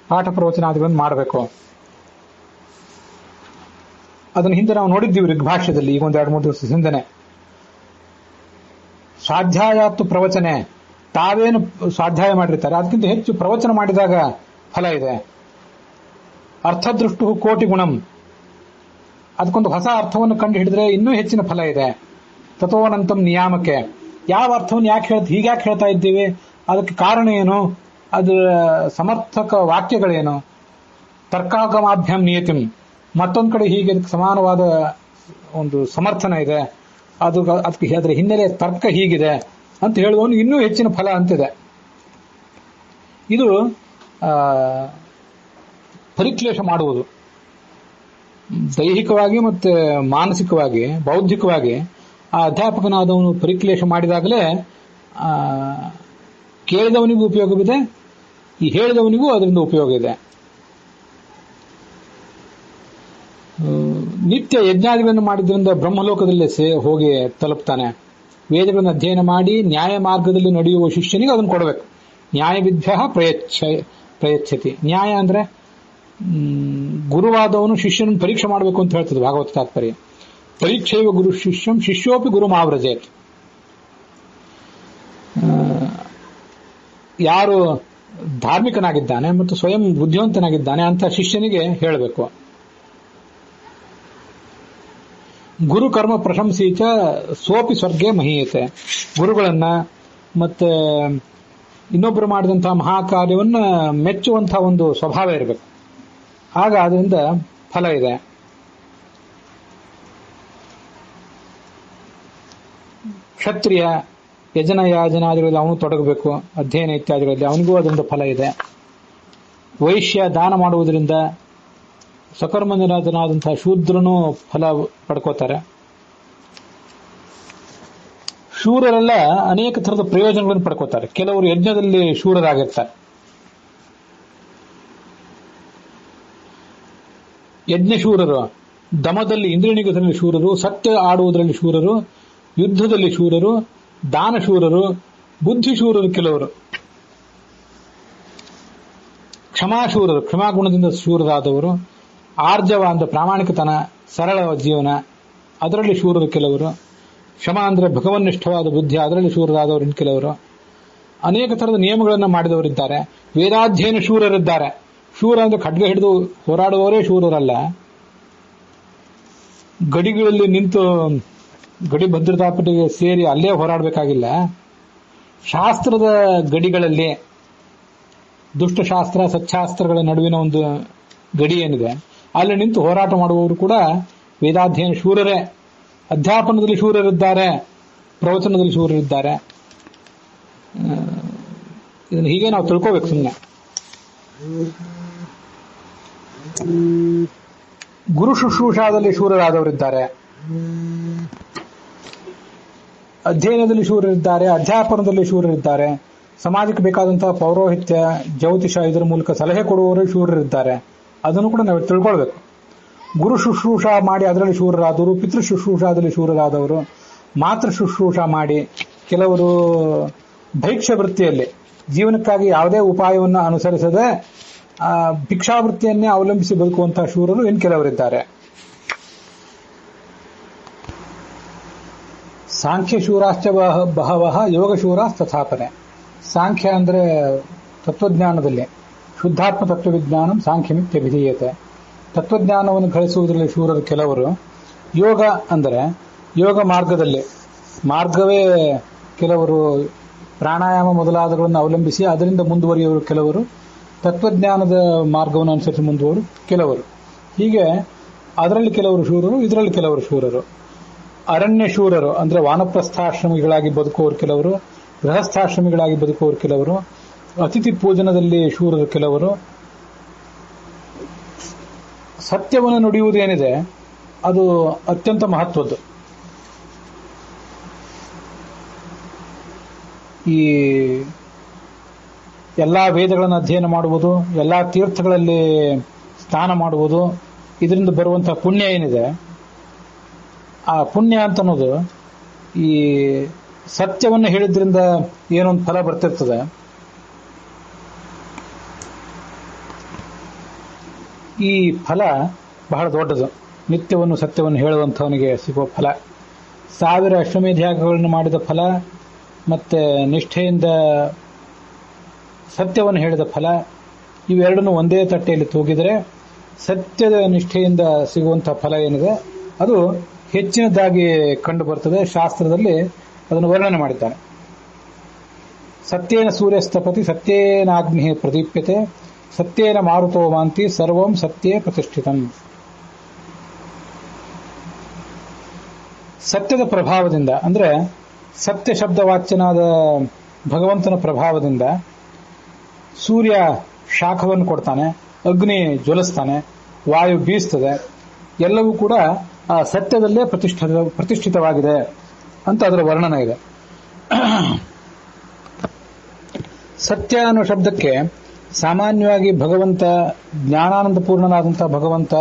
ಪಾಠ ಪ್ರವಚನಾದಿಗಳನ್ನು ಮಾಡಬೇಕು. ಅದನ್ನ ಹಿಂದೆ ನಾವು ನೋಡಿದ್ದೀವಿ ಋಗ್ಭಾಷ್ಯದಲ್ಲಿ, ಈಗ ಒಂದು 2-3 ದಿವಸ ಹಿಂದೆನೆ. ಸ್ವಾಧ್ಯಾಯಾತ್ತು ಪ್ರವಚನೆ, ತಾವೇನು ಸ್ವಾಧ್ಯಾಯ ಮಾಡಿರ್ತಾರೆ ಅದಕ್ಕಿಂತ ಹೆಚ್ಚು ಪ್ರವಚನ ಮಾಡಿದಾಗ ಫಲ ಇದೆ. ಅರ್ಥದೃಷ್ಟು ಕೋಟಿ ಗುಣಂ, ಅದಕ್ಕೊಂದು ಹೊಸ ಅರ್ಥವನ್ನು ಕಂಡು ಹಿಡಿದ್ರೆ ಇನ್ನೂ ಹೆಚ್ಚಿನ ಫಲ ಇದೆ. ತಥೋನಂತಂ ನಿಯಾಮಕ್ಕೆ, ಯಾವ ಅರ್ಥವನ್ನು ಹೀಗ್ಯಾಕೆ ಹೇಳ್ತಾ ಇದ್ದೀವಿ, ಅದಕ್ಕೆ ಕಾರಣ ಏನು, ಅದರ ಸಮರ್ಥಕ ವಾಕ್ಯಗಳೇನು. ತರ್ಕಾಗಮಾಭ್ಯಾಂ ನಿಯತಿಂ, ಮತ್ತೊಂದು ಕಡೆ ಹೀಗೆ ಅದಕ್ಕೆ ಸಮಾನವಾದ ಒಂದು ಸಮರ್ಥನ ಇದೆ, ಅದಕ್ಕೆ ಅದರ ಹಿನ್ನೆಲೆ ತರ್ಕ ಹೀಗಿದೆ ಅಂತ ಹೇಳುವವನು ಇನ್ನೂ ಹೆಚ್ಚಿನ ಫಲ ಅಂತಿದೆ. ಇದು ಪರಿಕ್ಲೇಶ ಮಾಡುವುದು. ದೈಹಿಕವಾಗಿ ಮತ್ತೆ ಮಾನಸಿಕವಾಗಿ ಬೌದ್ಧಿಕವಾಗಿ ಆ ಅಧ್ಯಾಪಕನಾದವನು ಪರಿಕ್ಲೇಶ ಮಾಡಿದಾಗಲೇ ಕೇಳಿದವನಿಗೂ ಉಪಯೋಗವಿದೆ, ಈ ಹೇಳಿದವನಿಗೂ ಅದರಿಂದ ಉಪಯೋಗ ಇದೆ. ನಿತ್ಯ ಯಜ್ಞಾದಿಗಳನ್ನು ಮಾಡಿದ್ರಿಂದ ಬ್ರಹ್ಮಲೋಕದಲ್ಲೇ ಹೋಗಿ ತಲುಪ್ತಾನೆ. ವೇದಗಳನ್ನು ಅಧ್ಯಯನ ಮಾಡಿ ನ್ಯಾಯ ಮಾರ್ಗದಲ್ಲಿ ನಡೆಯುವ ಶಿಷ್ಯನಿಗೆ ಅದನ್ನು ಕೊಡಬೇಕು. ನ್ಯಾಯವಿದ್ಯ ಪ್ರಯಚ್ಛತಿ. ನ್ಯಾಯ ಅಂದ್ರೆ ಗುರುವಾದವನು ಶಿಷ್ಯನನ್ನು ಪರೀಕ್ಷೆ ಮಾಡಬೇಕು ಅಂತ ಹೇಳ್ತದೆ ಭಾಗವತ ತಾತ್ಪರ್ಯ. ಪರೀಕ್ಷೆಯು ಗುರು ಶಿಷ್ಯಂ ಶಿಷ್ಯೋಪಿ ಗುರು ಮಾವ್ರಜೇತ್. ಯಾರು ಧಾರ್ಮಿಕನಾಗಿದ್ದಾನೆ ಮತ್ತು ಸ್ವಯಂ ಬುದ್ಧಿವಂತನಾಗಿದ್ದಾನೆ ಅಂತ ಶಿಷ್ಯನಿಗೆ ಹೇಳಬೇಕು. ಗುರು ಕರ್ಮ ಪ್ರಶಂಸೀಚ ಸೋಪಿ ಸ್ವರ್ಗೆ ಮಹೀಯತೆ. ಗುರುಗಳನ್ನ ಮತ್ತೆ ಇನ್ನೊಬ್ಬರು ಮಾಡಿದಂತಹ ಮಹಾಕಾರ್ಯವನ್ನ ಮೆಚ್ಚುವಂತಹ ಒಂದು ಸ್ವಭಾವ ಇರಬೇಕು. ಆಗ ಅದರಿಂದ ಫಲ ಇದೆ. ಕ್ಷತ್ರಿಯ ಯಜನ ಯಾಜನಾದಿಗಳಲ್ಲಿ ಅವನು ತೊಡಗಬೇಕು, ಅಧ್ಯಯನ ಇತ್ಯಾದಿಗಳಲ್ಲಿ ಅವನಿಗೂ ಅದರಿಂದ ಫಲ ಇದೆ. ವೈಶ್ಯ ದಾನ ಮಾಡುವುದರಿಂದ ಸಕರ್ಮನಿರಾದನಾದಂತಹ ಶೂದ್ರನು ಫಲ ಪಡ್ಕೋತಾರೆ. ಶೂರರೆಲ್ಲ ಅನೇಕ ಥರದ ಪ್ರಯೋಜನಗಳನ್ನು ಪಡ್ಕೋತಾರೆ. ಕೆಲವರು ಯಜ್ಞದಲ್ಲಿ ಶೂರರಾಗಿರ್ತಾರೆ. ಯಜ್ಞಶೂರರು, ದಮದಲ್ಲಿ ಇಂದ್ರಿಯ ನಿಗ್ರಹದಲ್ಲಿ ಶೂರರು, ಸತ್ಯ ಆಡುವುದರಲ್ಲಿ ಶೂರರು, ಯುದ್ಧದಲ್ಲಿ ಶೂರರು, ದಾನಶೂರರು, ಬುದ್ಧಿಶೂರರು ಕೆಲವರು. ಕ್ಷಮಾಶೂರರು, ಕ್ಷಮಾಗುಣದಿಂದ ಶೂರರಾದವರು. ಆರ್ಜವ ಅಂದ್ರೆ ಪ್ರಾಮಾಣಿಕತನ, ಸರಳ ಜೀವನ, ಅದರಲ್ಲಿ ಶೂರರು ಕೆಲವರು. ಕ್ಷಮ ಅಂದ್ರೆ ಭಗವನ್ನಿಷ್ಠವಾದ ಬುದ್ಧಿ, ಅದರಲ್ಲಿ ಶೂರರಾದವರು ಕೆಲವರು. ಅನೇಕ ಥರದ ನಿಯಮಗಳನ್ನು ಮಾಡಿದವರಿದ್ದಾರೆ. ವೇದಾಧ್ಯಯನ ಶೂರರಿದ್ದಾರೆ. ಶೂರ ಅಂದ್ರೆ ಖಡ್ಗ ಹಿಡಿದು ಹೋರಾಡುವವರೇ ಶೂರರಲ್ಲ. ಗಡಿಗಳಲ್ಲಿ ನಿಂತು ಗಡಿ ಭದ್ರತಾಪಟಿಗೆ ಸೇರಿ ಅಲ್ಲೇ ಹೋರಾಡಬೇಕಾಗಿಲ್ಲ. ಶಾಸ್ತ್ರದ ಗಡಿಗಳಲ್ಲಿ, ದುಷ್ಟಶಾಸ್ತ್ರ ಸಚ್ಚಾಸ್ತ್ರಗಳ ನಡುವಿನ ಒಂದು ಗಡಿ ಏನಿದೆ ಅಲ್ಲಿ ನಿಂತು ಹೋರಾಟ ಮಾಡುವವರು ಕೂಡ ವೇದಾಧ್ಯಯನ ಶೂರರೇ. ಅಧ್ಯಾಪನದಲ್ಲಿ ಶೂರರಿದ್ದಾರೆ, ಪ್ರವಚನದಲ್ಲಿ ಶೂರರಿದ್ದಾರೆ. ಇದನ್ನು ಹೀಗೆ ನಾವು ತಿಳ್ಕೋಬೇಕು. ಸುಮ್ಮನೆ ಗುರು ಶುಶ್ರೂಷಾದಲ್ಲಿ ಶೂರರಾದವರಿದ್ದಾರೆ, ಅಧ್ಯಯನದಲ್ಲಿ ಶೂರರಿದ್ದಾರೆ, ಅಧ್ಯಾಪನದಲ್ಲಿ ಶೂರರಿದ್ದಾರೆ, ಸಮಾಜಕ್ಕೆ ಬೇಕಾದಂತಹ ಪೌರೋಹಿತ್ಯ ಜ್ಯೋತಿಷ ಇದರ ಮೂಲಕ ಸಲಹೆ ಕೊಡುವವರು ಶೂರರಿದ್ದಾರೆ. ಅದನ್ನು ಕೂಡ ನಾವು ತಿಳ್ಕೊಳ್ಬೇಕು. ಗುರು ಶುಶ್ರೂಷಾ ಮಾಡಿ ಅದರಲ್ಲಿ ಶೂರರಾದವರು, ಪಿತೃ ಶುಶ್ರೂಷಾದಲ್ಲಿ ಶೂರರಾದವರು, ಮಾತೃ ಶುಶ್ರೂಷಾ ಮಾಡಿ ಕೆಲವರು ಭೈಕ್ಷ ವೃತ್ತಿಯಲ್ಲಿ ಜೀವನಕ್ಕಾಗಿ ಯಾವುದೇ ಉಪಾಯವನ್ನು ಅನುಸರಿಸದೆ ಭಿಕ್ಷಾವೃತ್ತಿಯನ್ನೇ ಅವಲಂಬಿಸಿ ಬದುಕುವಂತಹ ಶೂರರು ಇನ್ನು ಕೆಲವರಿದ್ದಾರೆ. ಸಾಂಖ್ಯ ಶೂರಾಶ್ಚ ಬಹವಃ ಯೋಗ ಶೂರಾಸ್ ತಥಾಪನೆ. ಸಾಂಖ್ಯ ಅಂದ್ರೆ ತತ್ವಜ್ಞಾನದಲ್ಲಿ ಶುದ್ಧಾತ್ಮ ತತ್ವವಿಜ್ಞಾನಂ ಸಾಂಖ್ಯಮಿತ್ಯಭಿಧೀಯತೆ. ತತ್ವಜ್ಞಾನವನ್ನು ಗಳಿಸುವುದರಲ್ಲಿ ಶೂರರು ಕೆಲವರು. ಯೋಗ ಅಂದರೆ ಯೋಗ ಮಾರ್ಗದಲ್ಲಿ, ಮಾರ್ಗವೇ ಕೆಲವರು ಪ್ರಾಣಾಯಾಮ ಮೊದಲಾದಗಳನ್ನು ಅವಲಂಬಿಸಿ ಅದರಿಂದ ಮುಂದುವರಿಯುವರು ಕೆಲವರು, ತತ್ವಜ್ಞಾನದ ಮಾರ್ಗವನ್ನು ಅನುಸರಿಸಿ ಮುಂದುವರು ಕೆಲವರು. ಹೀಗೆ ಅದರಲ್ಲಿ ಕೆಲವರು ಶೂರರು, ಇದರಲ್ಲಿ ಕೆಲವರು ಶೂರರು. ಅರಣ್ಯ ಶೂರರು ಅಂದ್ರೆ ವಾನಪ್ರಸ್ಥಾಶ್ರಮಿಗಳಾಗಿ ಬದುಕುವವರು ಕೆಲವರು, ಗೃಹಸ್ಥಾಶ್ರಮಿಗಳಾಗಿ ಬದುಕುವವರು ಕೆಲವರು, ಅತಿಥಿ ಪೂಜನದಲ್ಲಿ ಶೂರರು ಕೆಲವರು. ಸತ್ಯವನ್ನು ನುಡಿಯುವುದೇನಿದೆ ಅದು ಅತ್ಯಂತ ಮಹತ್ವದ್ದು. ಈ ಎಲ್ಲಾ ವೇದಗಳನ್ನು ಅಧ್ಯಯನ ಮಾಡುವುದು, ಎಲ್ಲಾ ತೀರ್ಥಗಳಲ್ಲಿ ಸ್ನಾನ ಮಾಡುವುದು, ಇದರಿಂದ ಬರುವಂತಹ ಪುಣ್ಯ ಏನಿದೆ, ಆ ಪುಣ್ಯ ಅಂತ ಅನ್ನೋದು ಈ ಸತ್ಯವನ್ನು ಹೇಳಿದ್ರಿಂದ ಏನೊಂದು ಫಲ ಬರ್ತಿರ್ತದೆ. ಈ ಫಲ ಬಹಳ ದೊಡ್ಡದು. ನಿತ್ಯವನ್ನು ಸತ್ಯವನ್ನು ಹೇಳುವಂಥವನಿಗೆ ಸಿಗುವ ಫಲ, 1000 ಅಶ್ವಮೇಧ್ಯಾಗಗಳನ್ನು ಮಾಡಿದ ಫಲ, ಮತ್ತೆ ನಿಷ್ಠೆಯಿಂದ ಸತ್ಯವನ್ನು ಹೇಳಿದ ಫಲ, ಇವೆರಡನ್ನು ಒಂದೇ ತಟ್ಟೆಯಲ್ಲಿ ತೂಗಿದರೆ ಸತ್ಯದ ನಿಷ್ಠೆಯಿಂದ ಸಿಗುವಂತಹ ಫಲ ಏನಿದೆ ಅದು ಹೆಚ್ಚಿನದಾಗಿ ಕಂಡು ಬರ್ತದೆ. ಶಾಸ್ತ್ರದಲ್ಲಿ ಅದನ್ನು ವರ್ಣನೆ ಮಾಡಿದ್ದಾರೆ. ಸತ್ಯೇನ ಸೂರ್ಯಸ್ತಪತಿ ಸತ್ಯೇನಾಗ್ನಿ ಪ್ರದೀಪ್ಯತೆ ಸತ್ಯೇನ ಮಾರುತೋ ಮಾಂತಿ ಸರ್ವಂ ಸತ್ಯೇ ಪ್ರತಿಷ್ಠಿತಂ. ಸತ್ಯದ ಪ್ರಭಾವದಿಂದ ಅಂದ್ರೆ ಸತ್ಯ ಶಬ್ದವಾಚ್ಯನಾದ ಭಗವಂತನ ಪ್ರಭಾವದಿಂದ ಸೂರ್ಯ ಶಾಖವನ್ನು ಕೊಡ್ತಾನೆ, ಅಗ್ನಿ ಜ್ವಲಿಸ್ತಾನೆ, ವಾಯು ಬೀಸ್ತದೆ, ಎಲ್ಲವೂ ಕೂಡ ಆ ಸತ್ಯದಲ್ಲೇ ಪ್ರತಿಷ್ಠಿತವಾಗಿದೆ ಅಂತ ಅದರ ವರ್ಣನೆ ಇದೆ. ಸತ್ಯ ಅನ್ನೋ ಶಬ್ದಕ್ಕೆ ಸಾಮಾನ್ಯವಾಗಿ ಭಗವಂತ, ಜ್ಞಾನಾನಂದ ಪೂರ್ಣನಾದಂತಹ ಭಗವಂತ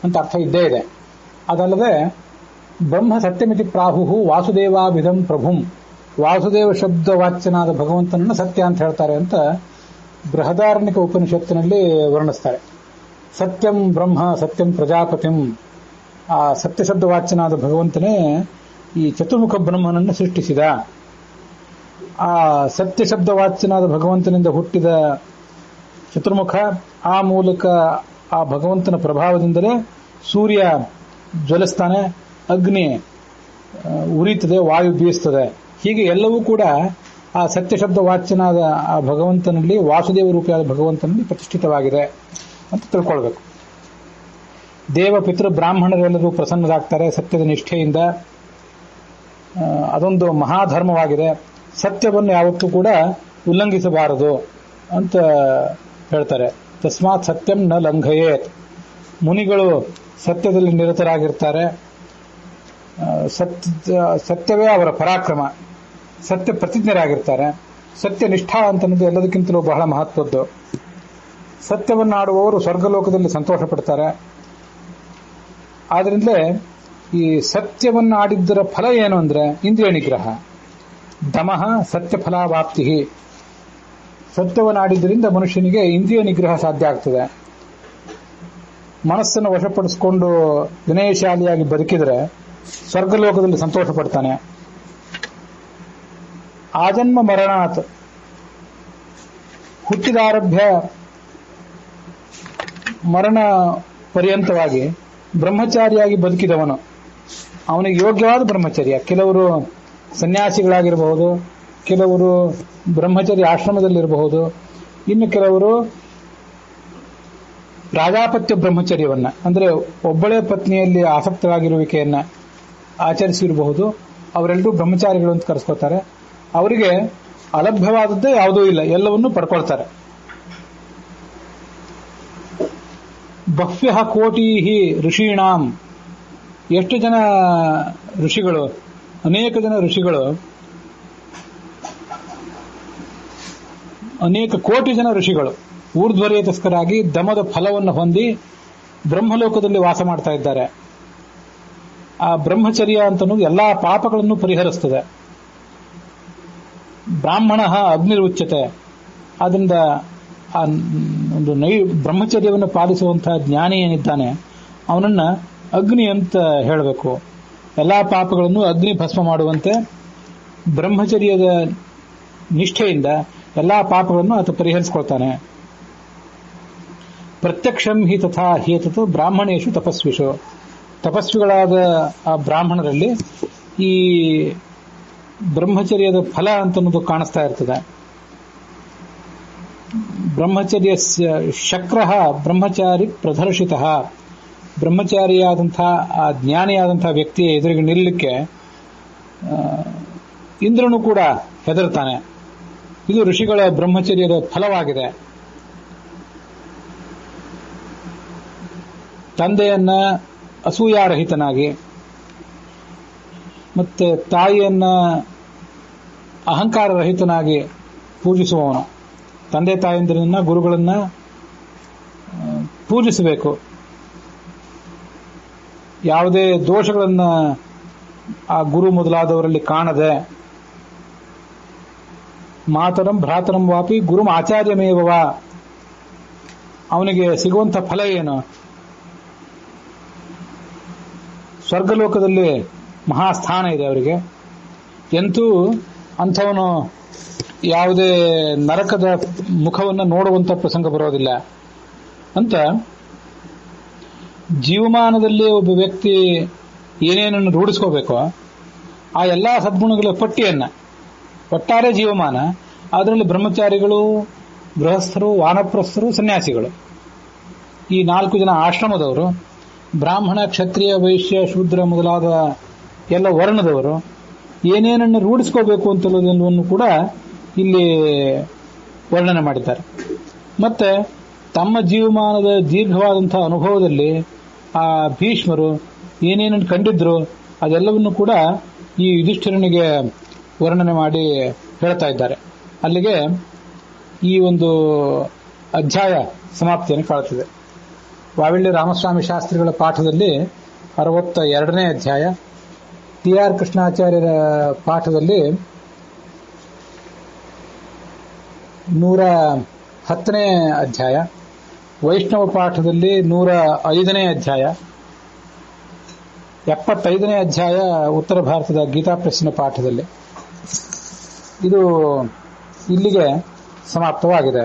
ಅಂತ ಅರ್ಥ ಇದ್ದೇ ಇದೆ. ಅದಲ್ಲದೆ ಬ್ರಹ್ಮ ಸತ್ಯಮಿತಿ ಪ್ರಾಹುಹು ವಾಸುದೇವಾಭಿಧಂ ಪ್ರಭುಂ, ವಾಸುದೇವ ಶಬ್ದ ವಾಚ್ಯನಾದ ಭಗವಂತನನ್ನು ಸತ್ಯ ಅಂತ ಹೇಳ್ತಾರೆ ಅಂತ ಬೃಹದಾರಣ್ಯಕ ಉಪನಿಷತ್ತಿನಲ್ಲಿ ವರ್ಣಿಸ್ತಾರೆ. ಸತ್ಯಂ ಬ್ರಹ್ಮ ಸತ್ಯಂ ಪ್ರಜಾಪತಿಂ, ಆ ಸತ್ಯ ಶಬ್ದ ವಾಚ್ಯನಾದ ಭಗವಂತನೇ ಈ ಚತುರ್ಮುಖ ಬ್ರಹ್ಮನನ್ನು ಸೃಷ್ಟಿಸಿದ. ಆ ಸತ್ಯ ಶಬ್ದ ವಾಚ್ಯನಾದ ಭಗವಂತನಿಂದ ಹುಟ್ಟಿದ ಚತುರ್ಮುಖ, ಆ ಮೂಲಕ ಆ ಭಗವಂತನ ಪ್ರಭಾವದಿಂದಲೇ ಸೂರ್ಯ ಜ್ವಲಿಸ್ತಾನೆ, ಅಗ್ನಿ ಉರಿತದೆ, ವಾಯು ಬೀಸ್ತದೆ. ಹೀಗೆ ಎಲ್ಲವೂ ಕೂಡ ಆ ಸತ್ಯ ಶಬ್ದ ವಾಚ್ಯನಾದ ಆ ಭಗವಂತನಲ್ಲಿ, ವಾಸುದೇವ ರೂಪಿಯಾದ ಭಗವಂತನಲ್ಲಿ ಪ್ರತಿಷ್ಠಿತವಾಗಿದೆ ಅಂತ ತಿಳ್ಕೊಳ್ಬೇಕು. ದೇವ ಪಿತೃ ಬ್ರಾಹ್ಮಣರೆಲ್ಲರೂ ಪ್ರಸನ್ನರಾಗ್ತಾರೆ ಸತ್ಯದ ನಿಷ್ಠೆಯಿಂದ. ಅದೊಂದು ಮಹಾಧರ್ಮವಾಗಿದೆ. ಸತ್ಯವನ್ನು ಯಾವತ್ತೂ ಕೂಡ ಉಲ್ಲಂಘಿಸಬಾರದು ಅಂತ ಹೇಳ್ತಾರೆ. ತಸ್ಮಾತ್ ಸತ್ಯಂ ನ ಲಂಘಯೇತ್. ಮುನಿಗಳು ಸತ್ಯದಲ್ಲಿ ನಿರತರಾಗಿರ್ತಾರೆ. ಸತ್ಯವೇ ಅವರ ಪರಾಕ್ರಮ. ಸತ್ಯ ಪ್ರತಿಜ್ಞರಾಗಿರ್ತಾರೆ. ಸತ್ಯನಿಷ್ಠಾ ಅಂತನ್ನೋದು ಎಲ್ಲದಕ್ಕಿಂತಲೂ ಬಹಳ ಮಹತ್ವದ್ದು. ಸತ್ಯವನ್ನು ಆಡುವವರು ಸ್ವರ್ಗಲೋಕದಲ್ಲಿ ಸಂತೋಷ ಪಡ್ತಾರೆ. ಆದ್ರಿಂದಲೇ ಈ ಸತ್ಯವನ್ನು ಆಡಿದ್ದರ ಫಲ ಏನು ಅಂದ್ರೆ ಇಂದ್ರಿಯ ನಿಗ್ರಹ. ದಮಃ ಸತ್ಯ ಫಲಾವಾಪ್ತಿ. ಸತ್ಯವನ್ನು ಆಡಿದ್ದರಿಂದ ಮನುಷ್ಯನಿಗೆ ಇಂದ್ರಿಯ ನಿಗ್ರಹ ಸಾಧ್ಯ ಆಗ್ತದೆ. ಮನಸ್ಸನ್ನು ವಶಪಡಿಸಿಕೊಂಡು ವಿನಯಶಾಲಿಯಾಗಿ ಬದುಕಿದರೆ ಸ್ವರ್ಗಲೋಕದಲ್ಲಿ ಸಂತೋಷ ಪಡ್ತಾನೆ. ಆಜನ್ಮ ಮರಣಾತ್. ಹುಟ್ಟಿದಾರಭ್ಯ ಮರಣ ಪರ್ಯಂತವಾಗಿ ಬ್ರಹ್ಮಚಾರಿಯಾಗಿ ಬದುಕಿದವನು, ಅವನಿಗೆ ಯೋಗ್ಯವಾದ ಬ್ರಹ್ಮಚರ್ಯ. ಕೆಲವರು ಸನ್ಯಾಸಿಗಳಾಗಿರಬಹುದು, ಕೆಲವರು ಬ್ರಹ್ಮಚರ್ಯ ಆಶ್ರಮದಲ್ಲಿರಬಹುದು, ಇನ್ನು ಕೆಲವರು ರಾಜಾಪತ್ಯ ಬ್ರಹ್ಮಚರ್ಯವನ್ನ ಅಂದ್ರೆ ಒಬ್ಬಳೇ ಪತ್ನಿಯಲ್ಲಿ ಆಸಕ್ತರಾಗಿರುವಿಕೆಯನ್ನ ಆಚರಿಸಿರಬಹುದು. ಅವರೆಲ್ಲರೂ ಬ್ರಹ್ಮಚಾರಿಗಳು ಅಂತ ಕರೆಸ್ಕೋತಾರೆ. ಅವರಿಗೆ ಅಲಭ್ಯವಾದದ್ದೇ ಯಾವುದೂ ಇಲ್ಲ, ಎಲ್ಲವನ್ನೂ ಪಡ್ಕೊಳ್ತಾರೆ. ಬಹ್ವ್ಯಃ ಕೋಟಿ ಋಷೀಣಾಂ. ಎಷ್ಟು ಜನ ಋಷಿಗಳು, ಅನೇಕ ಜನ ಋಷಿಗಳು, ಅನೇಕ ಕೋಟಿ ಜನ ಋಷಿಗಳು ಊರ್ಧ್ವರೇತಸ್ಕರಾಗಿ ದಮದ ಫಲವನ್ನು ಹೊಂದಿ ಬ್ರಹ್ಮಲೋಕದಲ್ಲಿ ವಾಸ ಮಾಡ್ತಾ ಇದ್ದಾರೆ. ಆ ಬ್ರಹ್ಮಚರ್ಯ ಅಂತನ್ನೋದು ಎಲ್ಲಾ ಪಾಪಗಳನ್ನು ಪರಿಹರಿಸ್ತದೆ. ಬ್ರಾಹ್ಮಣ ಅಗ್ನಿರುಚ್ಯತೆ. ಆದ್ರಿಂದ ಆ ಒಂದು ಬ್ರಹ್ಮಚರ್ಯವನ್ನು ಪಾಲಿಸುವಂತಹ ಜ್ಞಾನಿ ಏನಿದ್ದಾನೆ ಅವನನ್ನ ಅಗ್ನಿ ಅಂತ ಹೇಳಬೇಕು. ಎಲ್ಲಾ ಪಾಪಗಳನ್ನು ಅಗ್ನಿ ಭಸ್ಮ ಮಾಡುವಂತೆ ಬ್ರಹ್ಮಚರ್ಯದ ನಿಷ್ಠೆಯಿಂದ ಎಲ್ಲಾ ಪಾಪಗಳನ್ನು ಆತ ಪರಿಹರಿಸಿಕೊಳ್ತಾನೆ. ಪ್ರತ್ಯಕ್ಷಂ ಹಿ ತಥಾ ಹೇತತು ಬ್ರಾಹ್ಮಣೇಶು ತಪಸ್ವಿಷು. ತಪಸ್ವಿಗಳಾದ ಆ ಬ್ರಾಹ್ಮಣರಲ್ಲಿ ಈ ಬ್ರಹ್ಮಚರ್ಯದ ಫಲ ಅಂತನ್ನೋದು ಕಾಣಿಸ್ತಾ ಇರ್ತದೆ. ಬ್ರಹ್ಮಚರ್ಯ ಶಕ್ರ ಬ್ರಹ್ಮಚಾರಿ ಪ್ರದರ್ಶಿತ. ಬ್ರಹ್ಮಚಾರಿಯಾದಂತಹ ಆ ಜ್ಞಾನಿಯಾದಂತಹ ವ್ಯಕ್ತಿಯ ಎದುರಿಗೆ ನಿಲ್ಲಲಿಕ್ಕೆ ಇಂದ್ರನು ಕೂಡ ಹೆದರ್ತಾನೆ. ಇದು ಋಷಿಗಳ ಬ್ರಹ್ಮಚರ್ಯದ ಫಲವಾಗಿದೆ. ತಂದೆಯನ್ನ ಅಸೂಯಾರಹಿತನಾಗಿ ಮತ್ತೆ ತಾಯಿಯನ್ನ ಅಹಂಕಾರರಹಿತನಾಗಿ ಪೂಜಿಸುವವನು. ತಂದೆ ತಾಯಂದಿರನ್ನ, ಗುರುಗಳನ್ನ ಪೂಜಿಸಬೇಕು. ಯಾವುದೇ ದೋಷಗಳನ್ನ ಆ ಗುರು ಮೊದಲಾದವರಲ್ಲಿ ಕಾಣದೆ, ಮಾತರಂ ಭ್ರಾತರಂ ವಾಪಿ ಗುರುಂ ಆಚಾರ್ಯಮೇವ. ಅವನಿಗೆ ಸಿಗುವಂತ ಫಲ ಏನು? ಸ್ವರ್ಗಲೋಕದಲ್ಲಿ ಮಹಾಸ್ಥಾನ ಇದೆ ಅವರಿಗೆ. ಎಂತೂ ಅಂಥವನು ಯಾವುದೇ ನರಕದ ಮುಖವನ್ನು ನೋಡುವಂತ ಪ್ರಸಂಗ ಬರೋದಿಲ್ಲ ಅಂತ. ಜೀವಮಾನದಲ್ಲಿ ಒಬ್ಬ ವ್ಯಕ್ತಿ ಏನೇನನ್ನು ರೂಢಿಸ್ಕೋಬೇಕೋ ಆ ಎಲ್ಲಾ ಸದ್ಗುಣಗಳ ಪಟ್ಟಿಯನ್ನ, ಒಟ್ಟಾರೆ ಜೀವಮಾನ, ಅದರಲ್ಲಿ ಬ್ರಹ್ಮಚಾರಿಗಳು, ಗೃಹಸ್ಥರು, ವಾನಪ್ರಸ್ಥರು, ಸನ್ಯಾಸಿಗಳು, ಈ 4 ಜನ ಆಶ್ರಮದವರು, ಬ್ರಾಹ್ಮಣ, ಕ್ಷತ್ರಿಯ, ವೈಶ್ಯ, ಶೂದ್ರ ಮೊದಲಾದ ಎಲ್ಲ ವರ್ಣದವರು ಏನೇನನ್ನು ರೂಢಿಸ್ಕೋಬೇಕು ಅಂತಲ್ಲದೆಲ್ಲವನ್ನು ಕೂಡ ಇಲ್ಲಿ ವರ್ಣನೆ ಮಾಡಿದ್ದಾರೆ. ಮತ್ತೆ ತಮ್ಮ ಜೀವಮಾನದ ದೀರ್ಘವಾದಂತಹ ಅನುಭವದಲ್ಲಿ ಆ ಭೀಷ್ಮರು ಏನೇನನ್ನು ಕಂಡಿದ್ರು ಅದೆಲ್ಲವನ್ನು ಕೂಡ ಈ ಯುಧಿಷ್ಠಿರನಿಗೆ ವರ್ಣನೆ ಮಾಡಿ ಹೇಳ್ತಾ ಇದ್ದಾರೆ. ಅಲ್ಲಿಗೆ ಈ ಒಂದು ಅಧ್ಯಾಯ ಸಮಾಪ್ತಿಯನ್ನು ಕಾಣುತ್ತದೆ. ವಾವಿಳ್ಳಿ ರಾಮಸ್ವಾಮಿ ಶಾಸ್ತ್ರಿಗಳ ಪಾಠದಲ್ಲಿ 62ನೇ ಅಧ್ಯಾಯ, ಟಿ.ಆರ್. ಕೃಷ್ಣಾಚಾರ್ಯರ ಪಾಠದಲ್ಲಿ 110ನೇ ಅಧ್ಯಾಯ, ವೈಷ್ಣವ ಪಾಠದಲ್ಲಿ 105ನೇ ಅಧ್ಯಾಯ, 75ನೇ ಅಧ್ಯಾಯ ಉತ್ತರ ಭಾರತದ ಗೀತಾ ಪ್ರೆಸ್ಸಿನ ಪಾಠದಲ್ಲಿ. ಇದು ಇಲ್ಲಿಗೆ ಸಮಾಪ್ತವಾಗಿದೆ.